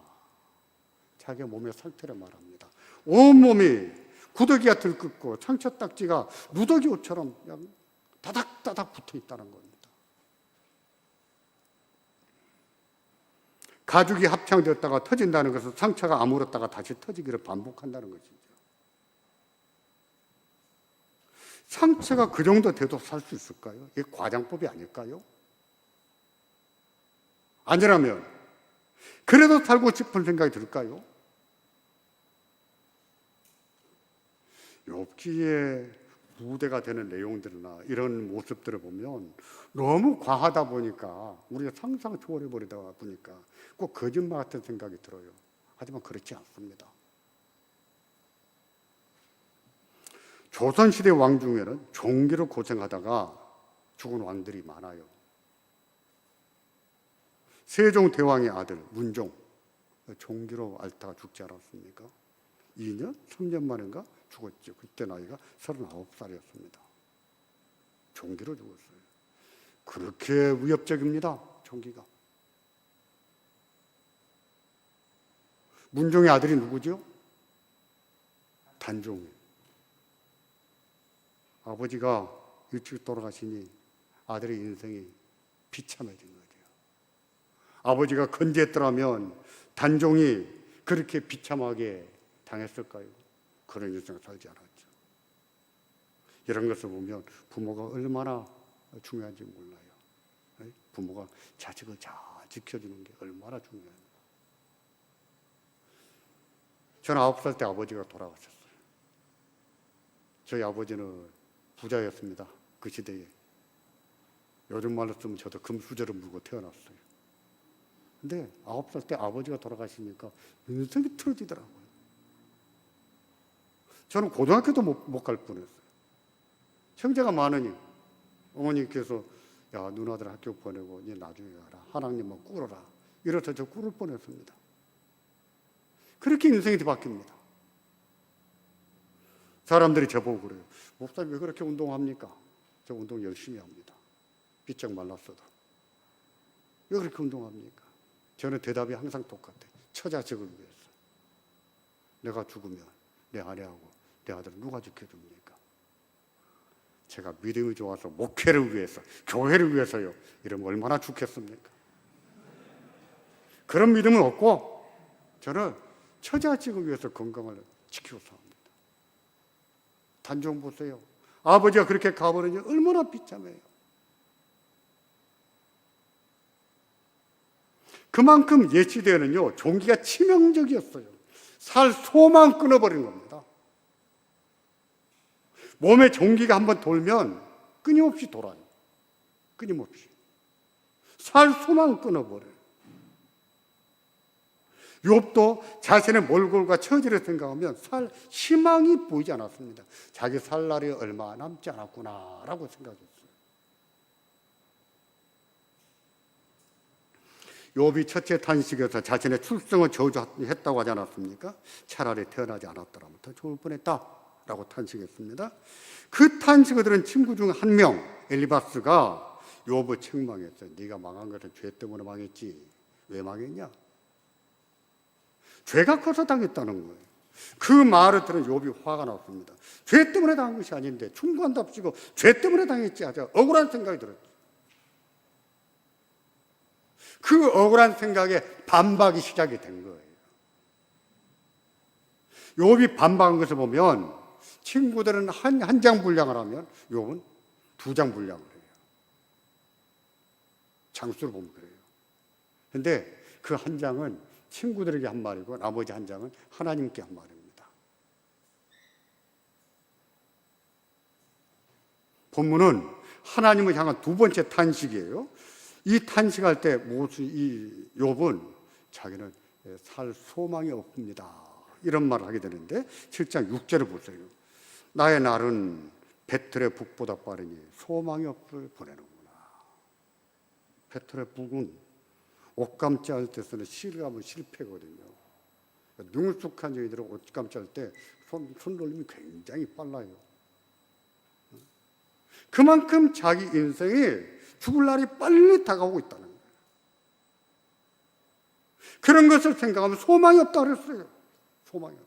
자기 몸의 상태를 말합니다. 온몸이 구더기가 들끓고 상처 딱지가 누더기 옷처럼 그냥 다닥다닥 붙어 있다는 겁니다. 가죽이 합창되었다가 터진다는 것은 상처가 아물었다가 다시 터지기를 반복한다는 것이죠. 상처가 그 정도 돼도 살 수 있을까요? 이게 과장법이 아닐까요? 아니라면 그래도 살고 싶은 생각이 들까요? 욥기의 무대가 되는 내용들이나 이런 모습들을 보면 너무 과하다 보니까 우리가 상상 초월해버리다 보니까 꼭 거짓말 같은 생각이 들어요. 하지만 그렇지 않습니다. 조선시대 왕 중에는 종기로 고생하다가 죽은 왕들이 많아요. 세종대왕의 아들 문종, 종기로 앓다가 죽지 않았습니까? 2년, 3년 만인가 죽었죠. 그때 나이가 39살이었습니다. 종기로 죽었어요. 그렇게 위협적입니다. 종기가. 문종의 아들이 누구죠? 단종이. 아버지가 일찍 돌아가시니 아들의 인생이 비참해진 거죠. 아버지가 건재했더라면 단종이 그렇게 비참하게 당했을까요? 그런 인생을 살지 않았죠. 이런 것을 보면 부모가 얼마나 중요한지 몰라요. 부모가 자식을 잘 지켜주는 게 얼마나 중요해요. 저는 9살 때 아버지가 돌아가셨어요. 저희 아버지는 부자였습니다. 그 시대에. 요즘 말로 쓰면 저도 금수저를 물고 태어났어요. 근데 9살 때 아버지가 돌아가시니까 인생이 틀어지더라고요. 저는 고등학교도 못 갈 뻔했어요. 형제가 많으니 어머니께서 야 누나들 학교 보내고 니 나중에 가라. 한 학년만 꿇어라. 이래서 저 꿇을 뻔했습니다. 그렇게 인생이 바뀝니다. 사람들이 저보고 그래요. 목사님 왜 그렇게 운동합니까? 저 운동 열심히 합니다. 비쩍 말랐어도. 왜 그렇게 운동합니까? 저는 대답이 항상 똑같아요. 처자식을 위해서. 내가 죽으면 내 아내하고 내 아들을 누가 지켜줍니까? 제가 믿음이 좋아서 목회를 위해서, 교회를 위해서요, 이러면 얼마나 좋겠습니까? 그런 믿음은 없고 저는 처자식을 위해서 건강을 지키고 삽니다. 단종 보세요. 아버지가 그렇게 가버리니 얼마나 비참해요. 그만큼 옛 시대에는요, 종기가 치명적이었어요. 살 소망 끊어버린 겁니다. 몸에 종기가 한번 돌면 끊임없이 돌아요. 끊임없이. 살 소망 끊어버려요. 욥도 자신의 몰골과 처지를 생각하면 살 희망이 보이지 않았습니다. 자기 살 날이 얼마 남지 않았구나라고 생각했어요. 욥이 첫째 탄식에서 자신의 출생을 저주했다고 하지 않았습니까? 차라리 태어나지 않았더라면 더 좋을 뻔했다라고 탄식했습니다. 그 탄식을 들은 친구 중 한 명, 엘리바스가 욥을 책망했어요. 네가 망한 것은 죄 때문에 망했지. 왜 망했냐? 죄가 커서 당했다는 거예요. 그 말을 들은 욥이 화가 났습니다. 죄 때문에 당한 것이 아닌데 충고한답시고 죄 때문에 당했지 하자 억울한 생각이 들었죠. 그 억울한 생각에 반박이 시작이 된 거예요. 욥이 반박한 것을 보면 친구들은 한 장 분량을 하면 욥은 2장 분량을 해요. 장수를 보면 그래요. 그런데 그 한 장은 친구들에게 한 말이고 나머지 한 장은 하나님께 한 말입니다. 본문은 하나님을 향한 두 번째 탄식이에요. 이 탄식할 때 이 욥은 자기는 살 소망이 없습니다. 이런 말을 하게 되는데 7장 6절을 보세요. 나의 날은 배틀의 북보다 빠르니 소망이 없을 보내는구나. 배틀의 북은 옷감 짤 때 쓰는 실감은 실패거든요. 능숙한 여인들은 옷감 짤 때 손 돌림이 굉장히 빨라요. 그만큼 자기 인생이 죽을 날이 빨리 다가오고 있다는 거예요. 그런 것을 생각하면 소망이 없다 그랬어요. 소망이 없다.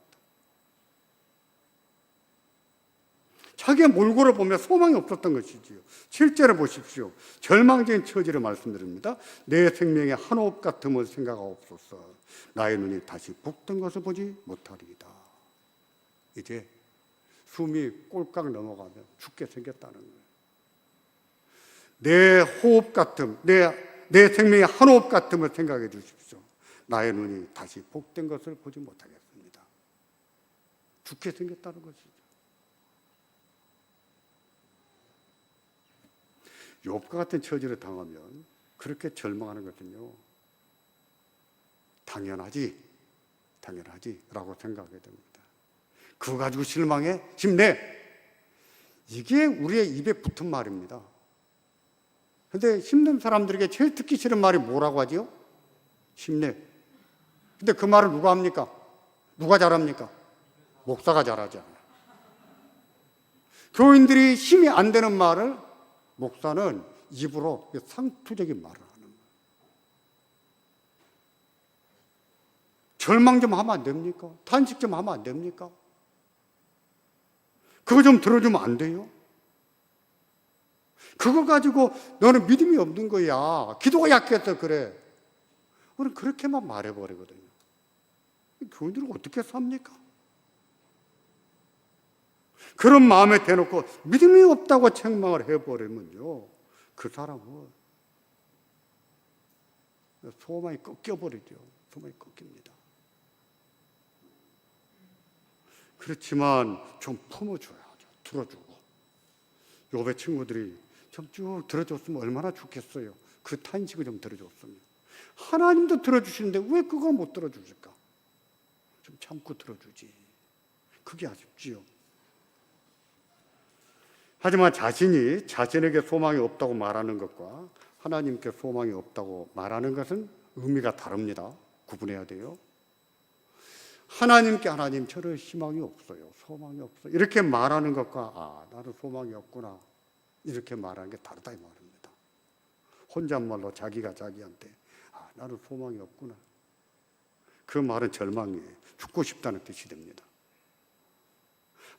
자기의 몰골을 보면 소망이 없었던 것이지요. 실제로 보십시오. 절망적인 처지를 말씀드립니다. 내 생명의 한 호흡 같음을 생각하옵소서. 나의 눈이 다시 붓던 것을 보지 못하리이다. 이제 숨이 꼴깍 넘어가면 죽게 생겼다는 거예요. 내 호흡 같음, 내 생명의 한 호흡 같음을 생각해 주십시오. 나의 눈이 다시 복된 것을 보지 못하겠습니다. 죽게 생겼다는 것이죠. 욥과 같은 처지를 당하면 그렇게 절망하는 것은요, 당연하지라고 생각하게 됩니다. 그거 가지고 실망해? 힘내! 이게 우리의 입에 붙은 말입니다. 그런데 힘든 사람들에게 제일 듣기 싫은 말이 뭐라고 하지요? 힘내. 근데 그 말을 누가 합니까? 누가 잘합니까? 목사가 잘하죠. 교인들이 힘이 안 되는 말을 목사는 입으로 상투적인 말을 하는 거예요. 절망 좀 하면 안 됩니까? 탄식 좀 하면 안 됩니까? 그거 좀 들어주면 안 돼요? 그거 가지고 너는 믿음이 없는 거야. 기도가 약해서 그래. 우리는 그렇게만 말해버리거든요. 교인들은 어떻게 삽니까? 그런 마음에 대놓고 믿음이 없다고 책망을 해버리면요, 그 사람은 소망이 꺾여버리죠. 소망이 꺾입니다. 그렇지만 좀 품어줘야죠. 들어주고. 욥의 친구들이 좀 쭉 들어줬으면 얼마나 좋겠어요. 그 탄식을 좀 들어줬으면. 하나님도 들어주시는데 왜 그걸 못 들어주실까? 좀 참고 들어주지. 그게 아쉽지요. 하지만 자신이 자신에게 소망이 없다고 말하는 것과 하나님께 소망이 없다고 말하는 것은 의미가 다릅니다. 구분해야 돼요. 하나님께 하나님 저를 희망이 없어요. 소망이 없어요. 이렇게 말하는 것과 나는 소망이 없구나. 이렇게 말하는 게 다르다 이 말입니다. 혼잣말로 자기가 자기한테 나는 소망이 없구나. 그 말은 절망이에요. 죽고 싶다는 뜻이 됩니다.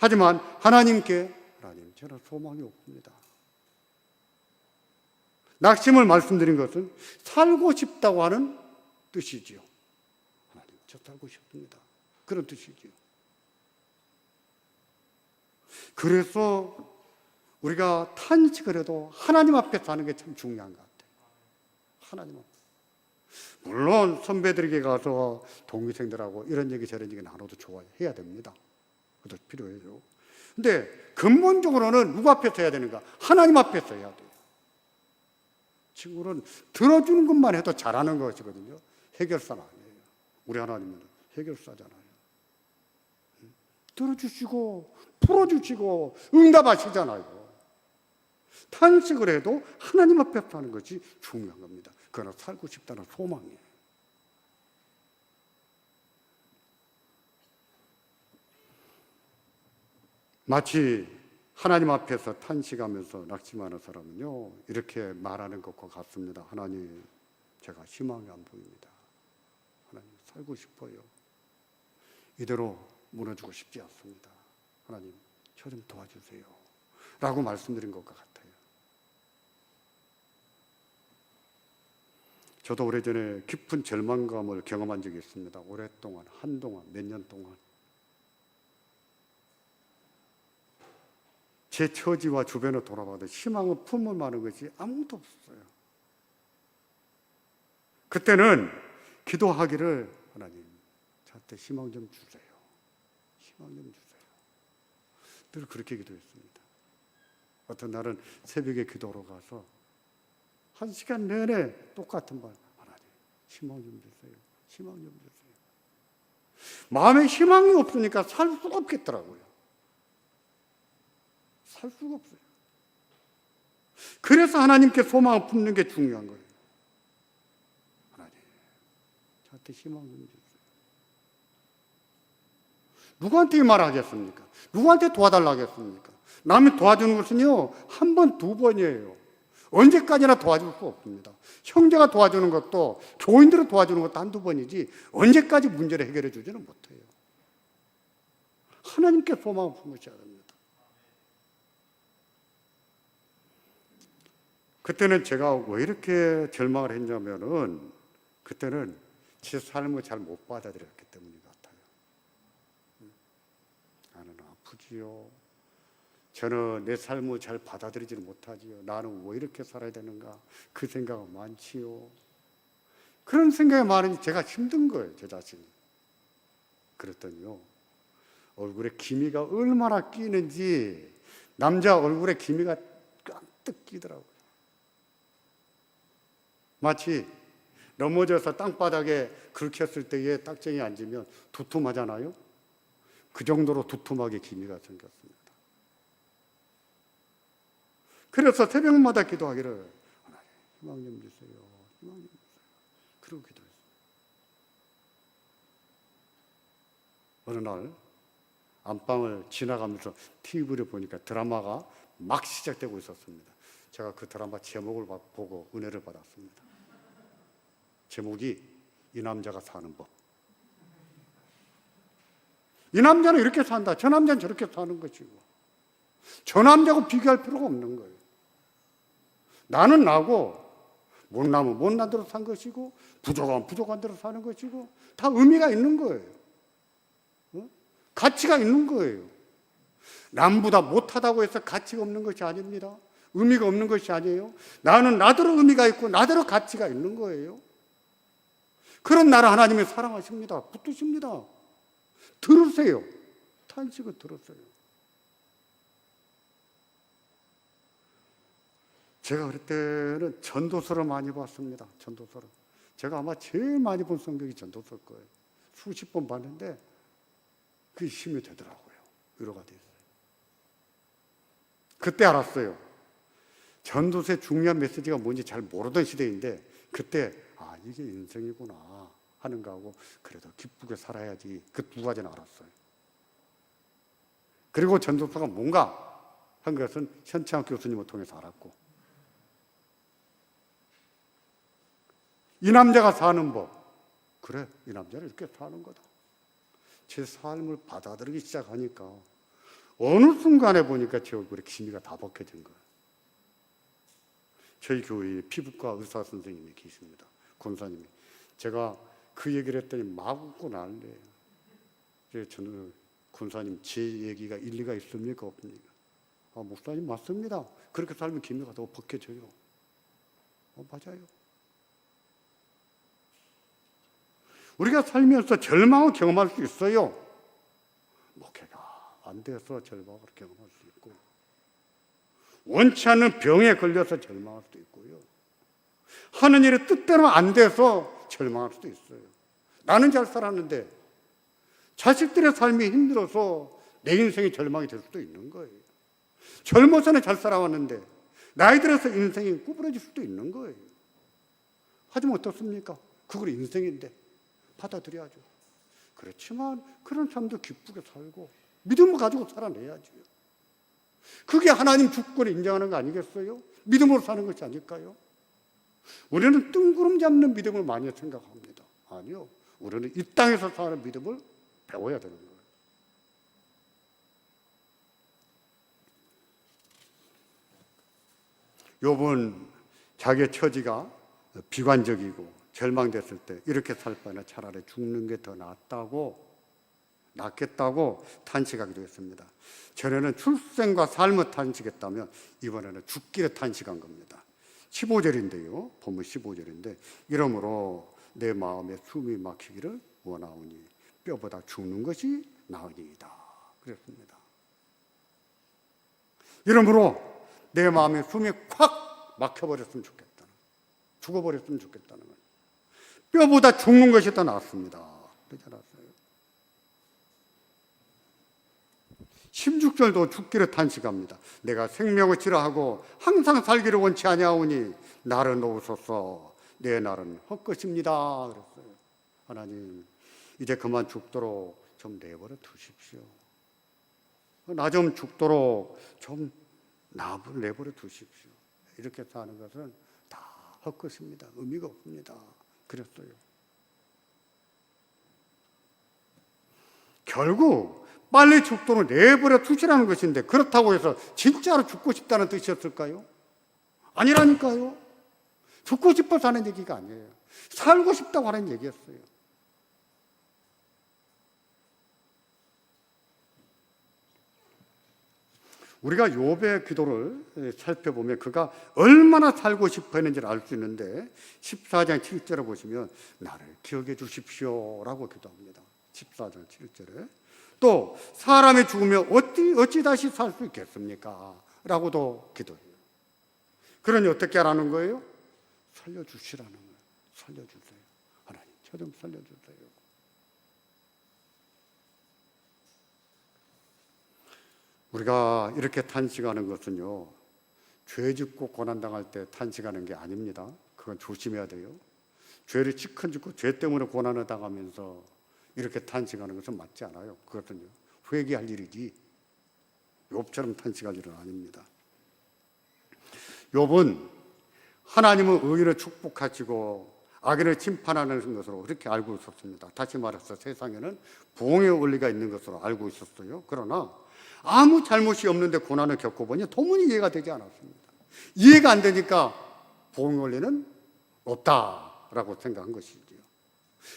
하지만 하나님께 하나님 저는 소망이 없습니다. 낙심을 말씀드린 것은 살고 싶다고 하는 뜻이지요. 하나님 저 살고 싶습니다. 그런 뜻이지요. 그래서 우리가 탄식을 해도 하나님 앞에 사는 게 참 중요한 것 같아요. 하나님 앞에. 물론 선배들에게 가서 동기생들하고 이런 얘기 저런 얘기 나눠도 좋아요. 해야 됩니다. 그것도 필요해요. 근데 근본적으로는 누구 앞에서 해야 되는가? 하나님 앞에서 해야 돼요. 친구는 들어주는 것만 해도 잘하는 것이거든요. 해결사는 아니에요. 우리 하나님은 해결사잖아요. 들어주시고 풀어주시고 응답하시잖아요. 탄식을 해도 하나님 앞에 사는 것이 중요한 겁니다. 그러나 살고 싶다는 소망이에요. 마치 하나님 앞에서 탄식하면서 낙심하는 사람은요, 이렇게 말하는 것과 같습니다. 하나님, 제가 희망이 안 보입니다. 하나님, 살고 싶어요. 이대로 무너지고 싶지 않습니다. 하나님, 저 좀 도와주세요. 라고 말씀드린 것과 같아요. 저도 오래전에 깊은 절망감을 경험한 적이 있습니다. 오랫동안, 한동안, 몇 년 동안. 제 처지와 주변을 돌아봐도 희망을 품을 만한 것이 아무것도 없었어요. 그때는 기도하기를 하나님, 저한테 희망 좀 주세요. 희망 좀 주세요. 늘 그렇게 기도했습니다. 어떤 날은 새벽에 기도하러 가서 1시간 내내 똑같은 말, 하나님, 희망 좀 주세요. 희망 좀 주세요. 마음에 희망이 없으니까 살 수가 없겠더라고요. 살 수가 없어요. 그래서 하나님께 소망을 품는 게 중요한 거예요. 하나님, 저한테 희망 좀 주세요. 누구한테 이 말 하겠습니까? 누구한테 도와달라 하겠습니까? 남이 도와주는 것은요, 한 번, 두 번이에요. 언제까지나 도와줄 수 없습니다. 형제가 도와주는 것도, 교인들을 도와주는 것도 한두 번이지, 언제까지 문제를 해결해 주지는 못해요. 하나님께 소망을 품으셔야 됩니다. 그때는 제가 왜 이렇게 절망을 했냐면은, 그때는 제 삶을 잘 못 받아들였기 때문인 것 같아요. 나는 아프지요. 저는 내 삶을 잘 받아들이지를 못하지요. 나는 왜 이렇게 살아야 되는가? 그 생각은 많지요. 그런 생각이 많으니 제가 힘든 거예요, 제 자신이. 그랬더니요, 얼굴에 기미가 얼마나 끼는지, 남자 얼굴에 기미가 깜뜩 끼더라고요. 마치 넘어져서 땅바닥에 긁혔을 때에 딱정이 앉으면 두툼하잖아요. 그 정도로 두툼하게 기미가 생겼습니다. 그래서 새벽마다 기도하기를, 하나님, 희망 좀 주세요. 희망 좀 주세요. 그러고 기도했어요. 어느 날 안방을 지나가면서 TV를 보니까 드라마가 막 시작되고 있었습니다. 제가 그 드라마 제목을 보고 은혜를 받았습니다. 제목이 이 남자가 사는 법. 이 남자는 이렇게 산다. 저 남자는 저렇게 사는 것이고. 저 남자하고 비교할 필요가 없는 거예요. 나는 나고, 못나면 못난 대로 산 것이고, 부족하면 부족한 대로 사는 것이고, 다 의미가 있는 거예요. 가치가 있는 거예요. 남보다 못하다고 해서 가치가 없는 것이 아닙니다. 의미가 없는 것이 아니에요. 나는 나대로 의미가 있고, 나대로 가치가 있는 거예요. 그런 나를 하나님이 사랑하십니다. 붙드십니다. 들으세요. 탄식을 들었어요. 제가 그럴 때는 전도서를 많이 봤습니다. 전도서를. 제가 아마 제일 많이 본 성경이 전도서일 거예요. 수십 번 봤는데 그게 힘이 되더라고요. 위로가 됐어요. 그때 알았어요. 전도서의 중요한 메시지가 뭔지 잘 모르던 시대인데 그때 아 이게 인생이구나 하는 거하고 그래도 기쁘게 살아야지 그 두 가지는 알았어요. 그리고 전도서가 뭔가 한 것은 현창 교수님을 통해서 알았고 이 남자가 사는 법 그래 이 남자는 이렇게 사는 거다. 제 삶을 받아들이기 시작하니까 어느 순간에 보니까 제 얼굴에 기미가 다 벗겨진 거예요. 저희 교회에 피부과 의사 선생님이 계십니다. 권사님이. 제가 그 얘기를 했더니 막 웃고 난리예요. 그래서 저는 권사님 제 얘기가 일리가 있습니까 없습니까? 목사님 맞습니다. 그렇게 살면 기미가 더 벗겨져요. 맞아요. 우리가 살면서 절망을 경험할 수 있어요. 목회가 안 돼서 절망을 경험할 수 있고, 원치 않는 병에 걸려서 절망할 수도 있고요. 하는 일이 뜻대로 안 돼서 절망할 수도 있어요. 나는 잘 살았는데 자식들의 삶이 힘들어서 내 인생이 절망이 될 수도 있는 거예요. 젊어서는 잘 살아왔는데 나이 들어서 인생이 구부러질 수도 있는 거예요. 하지만 어떻습니까? 그걸 인생인데 받아들여야죠. 그렇지만 그런 삶도 기쁘게 살고 믿음을 가지고 살아내야죠. 그게 하나님 주권을 인정하는 거 아니겠어요? 믿음으로 사는 것이 아닐까요? 우리는 뜬구름 잡는 믿음을 많이 생각합니다. 아니요. 우리는 이 땅에서 사는 믿음을 배워야 되는 거예요. 욥은 자기의 처지가 비관적이고 절망됐을 때 이렇게 살 바에는 차라리 죽는 게 더 낫겠다고 탄식하기도 했습니다. 전에는 출생과 삶을 탄식했다면 이번에는 죽기를 탄식한 겁니다. 15절인데요. 본문 15절인데 이러므로 내 마음에 숨이 막히기를 원하오니 뼈보다 죽는 것이 나으니이다. 그랬습니다. 이러므로 내 마음에 숨이 콱 막혀버렸으면 좋겠다는, 죽어버렸으면 좋겠다는 거예요. 뼈보다 죽는 것이 더 낫습니다. 그러지 않았어요? 16절도 죽기를 탄식합니다. 내가 생명을 지라하고 항상 살기를 원치 아니하오니 나를 놓으소서. 내 날은 헛것입니다. 그랬어요. 하나님, 이제 그만 죽도록 좀 내버려 두십시오. 나 좀 죽도록 좀 내버려 두십시오. 이렇게 사는 것은 다 헛것입니다. 의미가 없습니다. 그랬어요. 결국 빨리 죽도록 내버려 두시라는 것인데, 그렇다고 해서 진짜로 죽고 싶다는 뜻이었을까요? 아니라니까요. 죽고 싶어서 하는 얘기가 아니에요. 살고 싶다고 하는 얘기였어요. 우리가 욥의 기도를 살펴보면 그가 얼마나 살고 싶어 했는지를 알 수 있는데 14장 7절을 보시면 나를 기억해 주십시오 라고 기도합니다. 14장 7절에 또 사람이 죽으면 어찌 다시 살 수 있겠습니까? 라고도 기도해요. 그러니 어떻게 하라는 거예요? 살려주시라는 거예요. 살려주세요. 하나님 저 좀 살려주세요. 우리가 이렇게 탄식하는 것은요, 죄 짓고 고난당할 때 탄식하는 게 아닙니다. 그건 조심해야 돼요. 죄를 짓고 죄 때문에 고난을 당하면서 이렇게 탄식하는 것은 맞지 않아요. 그것은요, 회개할 일이지 욥처럼 탄식할 일은 아닙니다. 욥은 하나님은 의인을 축복하시고 악인을 심판하는 것으로 그렇게 알고 있었습니다. 다시 말해서 세상에는 부흥의 원리가 있는 것으로 알고 있었어요. 그러나 아무 잘못이 없는데 고난을 겪어보니 도무지 이해가 되지 않았습니다. 이해가 안 되니까 부흥의 원리는 없다라고 생각한 것이지요.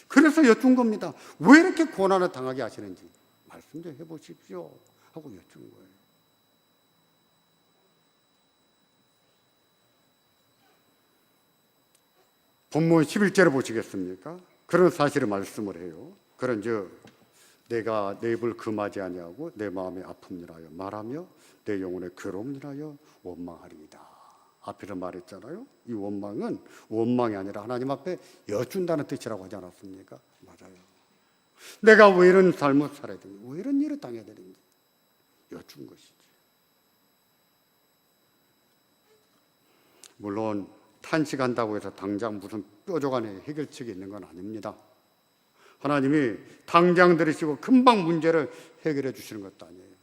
그래서 여쭌 겁니다. 왜 이렇게 고난을 당하게 하시는지 말씀 좀 해보십시오 하고 여쭌 거예요. 본문 11절을 보시겠습니까? 그런 사실을 말씀을 해요. 그런즉 내가 내 입을 금하지 아니하고 내 마음의 아픔이라 하여 말하며 내 영혼의 괴로움이라 하여 원망하리이다. 앞에서 말했잖아요. 이 원망은 원망이 아니라 하나님 앞에 여쭌다는 뜻이라고 하지 않았습니까? 맞아요. 내가 왜 이런 삶을 살아야 되는지, 왜 이런 일을 당해야 되는지 여쭌 것이지. 물론 탄식한다고 해서 당장 무슨 뾰족한 해결책이 있는 건 아닙니다. 하나님이 당장 들으시고 금방 문제를 해결해 주시는 것도 아니에요.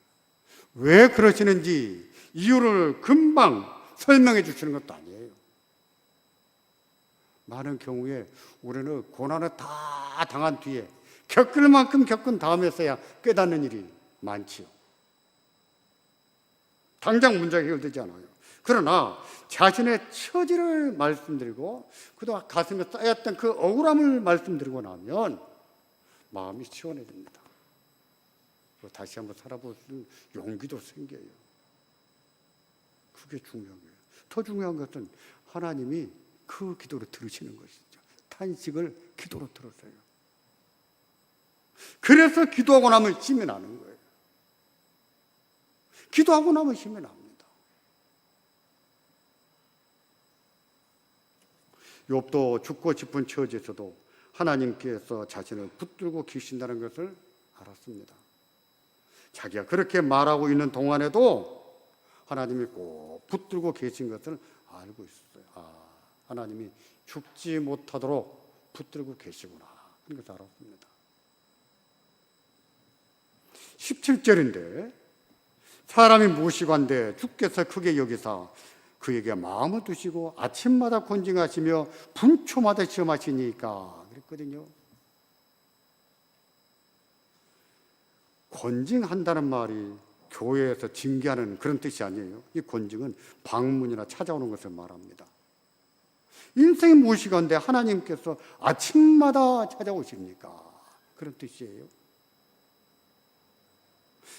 왜 그러시는지 이유를 금방 설명해 주시는 것도 아니에요. 많은 경우에 우리는 고난을 다 당한 뒤에 겪을 만큼 겪은 다음에서야 깨닫는 일이 많지요. 당장 문제가 해결되지 않아요. 그러나 자신의 처지를 말씀드리고 그동안 가슴에 쌓였던 그 억울함을 말씀드리고 나면 마음이 시원해집니다. 다시 한번 살아볼 수 있는 용기도 생겨요. 그게 중요한 거예요. 더 중요한 것은 하나님이 그 기도를 들으시는 것이죠. 탄식을 기도로 들으세요. 그래서 기도하고 나면 힘이 나는 거예요. 기도하고 나면 힘이 납니다. 욥도 죽고 싶은 처지에서도 하나님께서 자신을 붙들고 계신다는 것을 알았습니다. 자기가 그렇게 말하고 있는 동안에도 하나님이 꼭 붙들고 계신 것을 알고 있었어요. 하나님이 죽지 못하도록 붙들고 계시구나. 그런 것을 알았습니다. 17절인데 사람이 무시관대 주께서 크게 여기사 그에게 마음을 두시고 아침마다 권징하시며 분초마다 시험하시니까 그랬거든요. 권징한다는 말이 교회에서 징계하는 그런 뜻이 아니에요. 이 권징은 방문이나 찾아오는 것을 말합니다. 인생이 무엇이건데 하나님께서 아침마다 찾아오십니까? 그런 뜻이에요.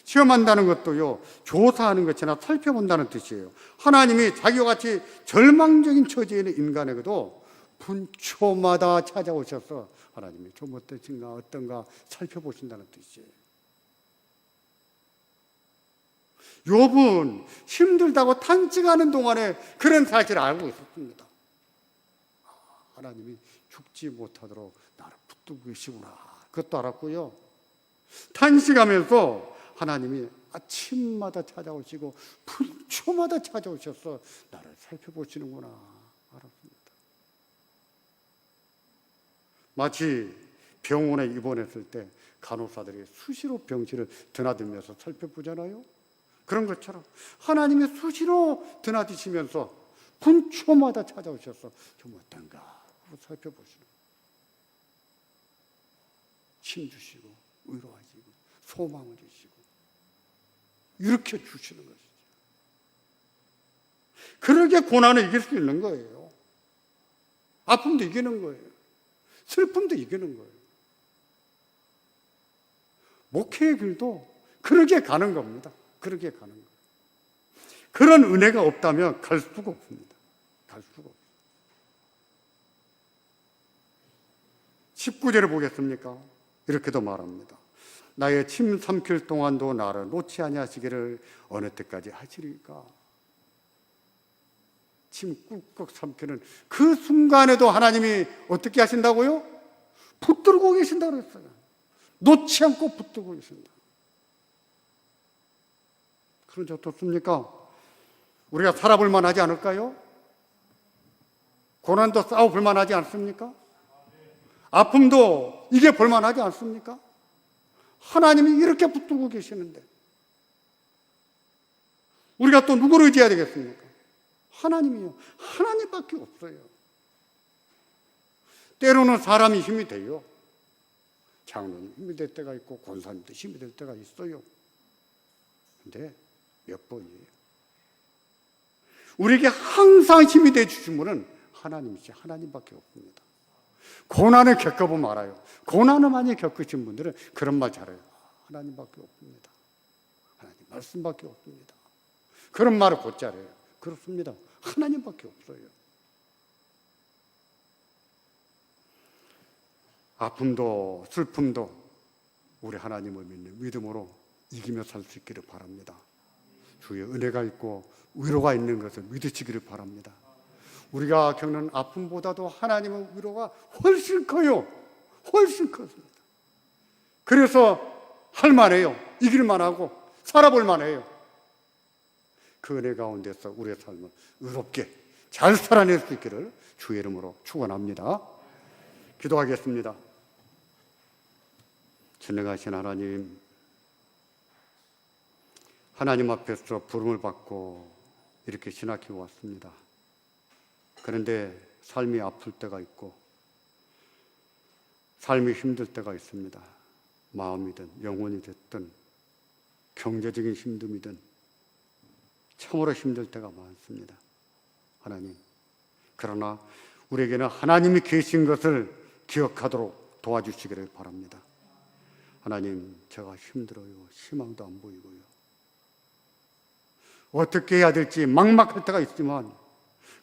시험한다는 것도요, 조사하는 것이나 살펴본다는 뜻이에요. 하나님이 자기와 같이 절망적인 처지에 있는 인간에게도 분초마다 찾아오셔서 하나님이 좀 어떠신가 어떤가 살펴보신다는 뜻이에요. 욥은 힘들다고 탄식하는 동안에 그런 사실을 알고 있었습니다. 하나님이 죽지 못하도록 나를 붙들고 계시구나. 그것도 알았고요. 탄식하면서 하나님이 아침마다 찾아오시고 분초마다 찾아오셔서 나를 살펴보시는구나 알았습니다. 마치 병원에 입원했을 때 간호사들이 수시로 병실을 드나들면서 살펴보잖아요. 그런 것처럼 하나님이 수시로 드나드시면서 분초마다 찾아오셔서 좀 어떤가 하고 살펴보시는 거예요. 힘 주시고 위로하시고 소망을 주시고 이렇게 주시는 것이죠. 그러게 고난을 이길 수 있는 거예요. 아픔도 이기는 거예요. 슬픔도 이기는 거예요. 목회의 길도 그러게 가는 겁니다. 그러게 가는 거예요. 그런 은혜가 없다면 갈 수가 없습니다. 갈 수가 없어요. 19절을 보겠습니까? 이렇게도 말합니다. 나의 침 삼킬 동안도 나를 놓지 아니하시기를 어느 때까지 하시리까? 침 꾹꾹 삼키는 그 순간에도 하나님이 어떻게 하신다고요? 붙들고 계신다고 했어요. 놓지 않고 붙들고 계신다. 그런 적 없습니까? 우리가 살아볼 만하지 않을까요? 고난도 싸워볼 만하지 않습니까? 아픔도 이게 볼 만하지 않습니까? 하나님이 이렇게 붙들고 계시는데 우리가 또 누구를 의지해야 되겠습니까? 하나님이요. 하나님밖에 없어요. 때로는 사람이 힘이 돼요. 장로님 힘이 될 때가 있고 권사님도 힘이 될 때가 있어요. 근데 몇 번이에요? 우리에게 항상 힘이 돼 주신 분은 하나님이지 하나님밖에 없습니다. 고난을 겪어보면 알아요. 고난을 많이 겪으신 분들은 그런 말 잘해요. 하나님밖에 없습니다. 하나님 말씀밖에 없습니다. 그런 말을 곧 잘해요. 그렇습니다. 하나님밖에 없어요. 아픔도 슬픔도 우리 하나님을 믿는 믿음으로 이기며 살 수 있기를 바랍니다. 주의 은혜가 있고 위로가 있는 것을 믿으시기를 바랍니다. 우리가 겪는 아픔보다도 하나님의 위로가 훨씬 커요. 훨씬 컸습니다. 그래서 할만해요. 이길만하고 살아볼만해요. 그 은혜 가운데서 우리의 삶을 의롭게 잘 살아낼 수 있기를 주의 이름으로 축원합니다. 기도하겠습니다. 전능하신 하나님, 하나님 앞에서 부름을 받고 이렇게 신학해 왔습니다. 그런데 삶이 아플 때가 있고 삶이 힘들 때가 있습니다. 마음이든 영혼이 됐든 경제적인 힘듦이든 참으로 힘들 때가 많습니다. 하나님, 그러나 우리에게는 하나님이 계신 것을 기억하도록 도와주시기를 바랍니다. 하나님, 제가 힘들어요. 희망도 안 보이고요. 어떻게 해야 될지 막막할 때가 있지만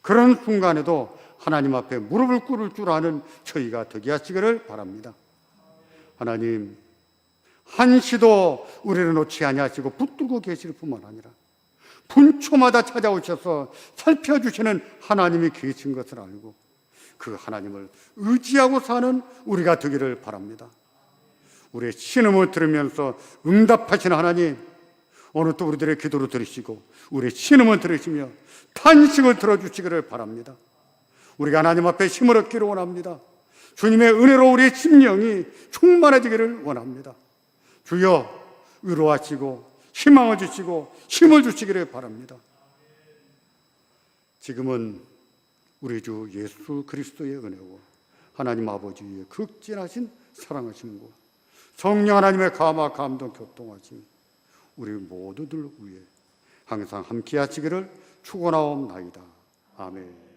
그런 순간에도 하나님 앞에 무릎을 꿇을 줄 아는 저희가 되게 하시기를 바랍니다. 하나님, 한시도 우리를 놓지 아니하시고 붙들고 계실 뿐만 아니라 분초마다 찾아오셔서 살펴주시는 하나님이 계신 것을 알고 그 하나님을 의지하고 사는 우리가 되기를 바랍니다. 우리의 신음을 들으면서 응답하시는 하나님, 오늘 또 우리들의 기도를 들으시고 우리의 신음을 들으시며 탄식을 들어주시기를 바랍니다. 우리가 하나님 앞에 힘을 얻기를 원합니다. 주님의 은혜로 우리의 심령이 충만해지기를 원합니다. 주여, 위로하시고 희망을 주시고 힘을 주시기를 바랍니다. 지금은 우리 주 예수 그리스도의 은혜와 하나님 아버지의 극진하신 사랑하심과 성령 하나님의 감화 감동 교통하심 우리 모두들 위해 항상 함께 하시기를 축원하옵나이다. 아멘.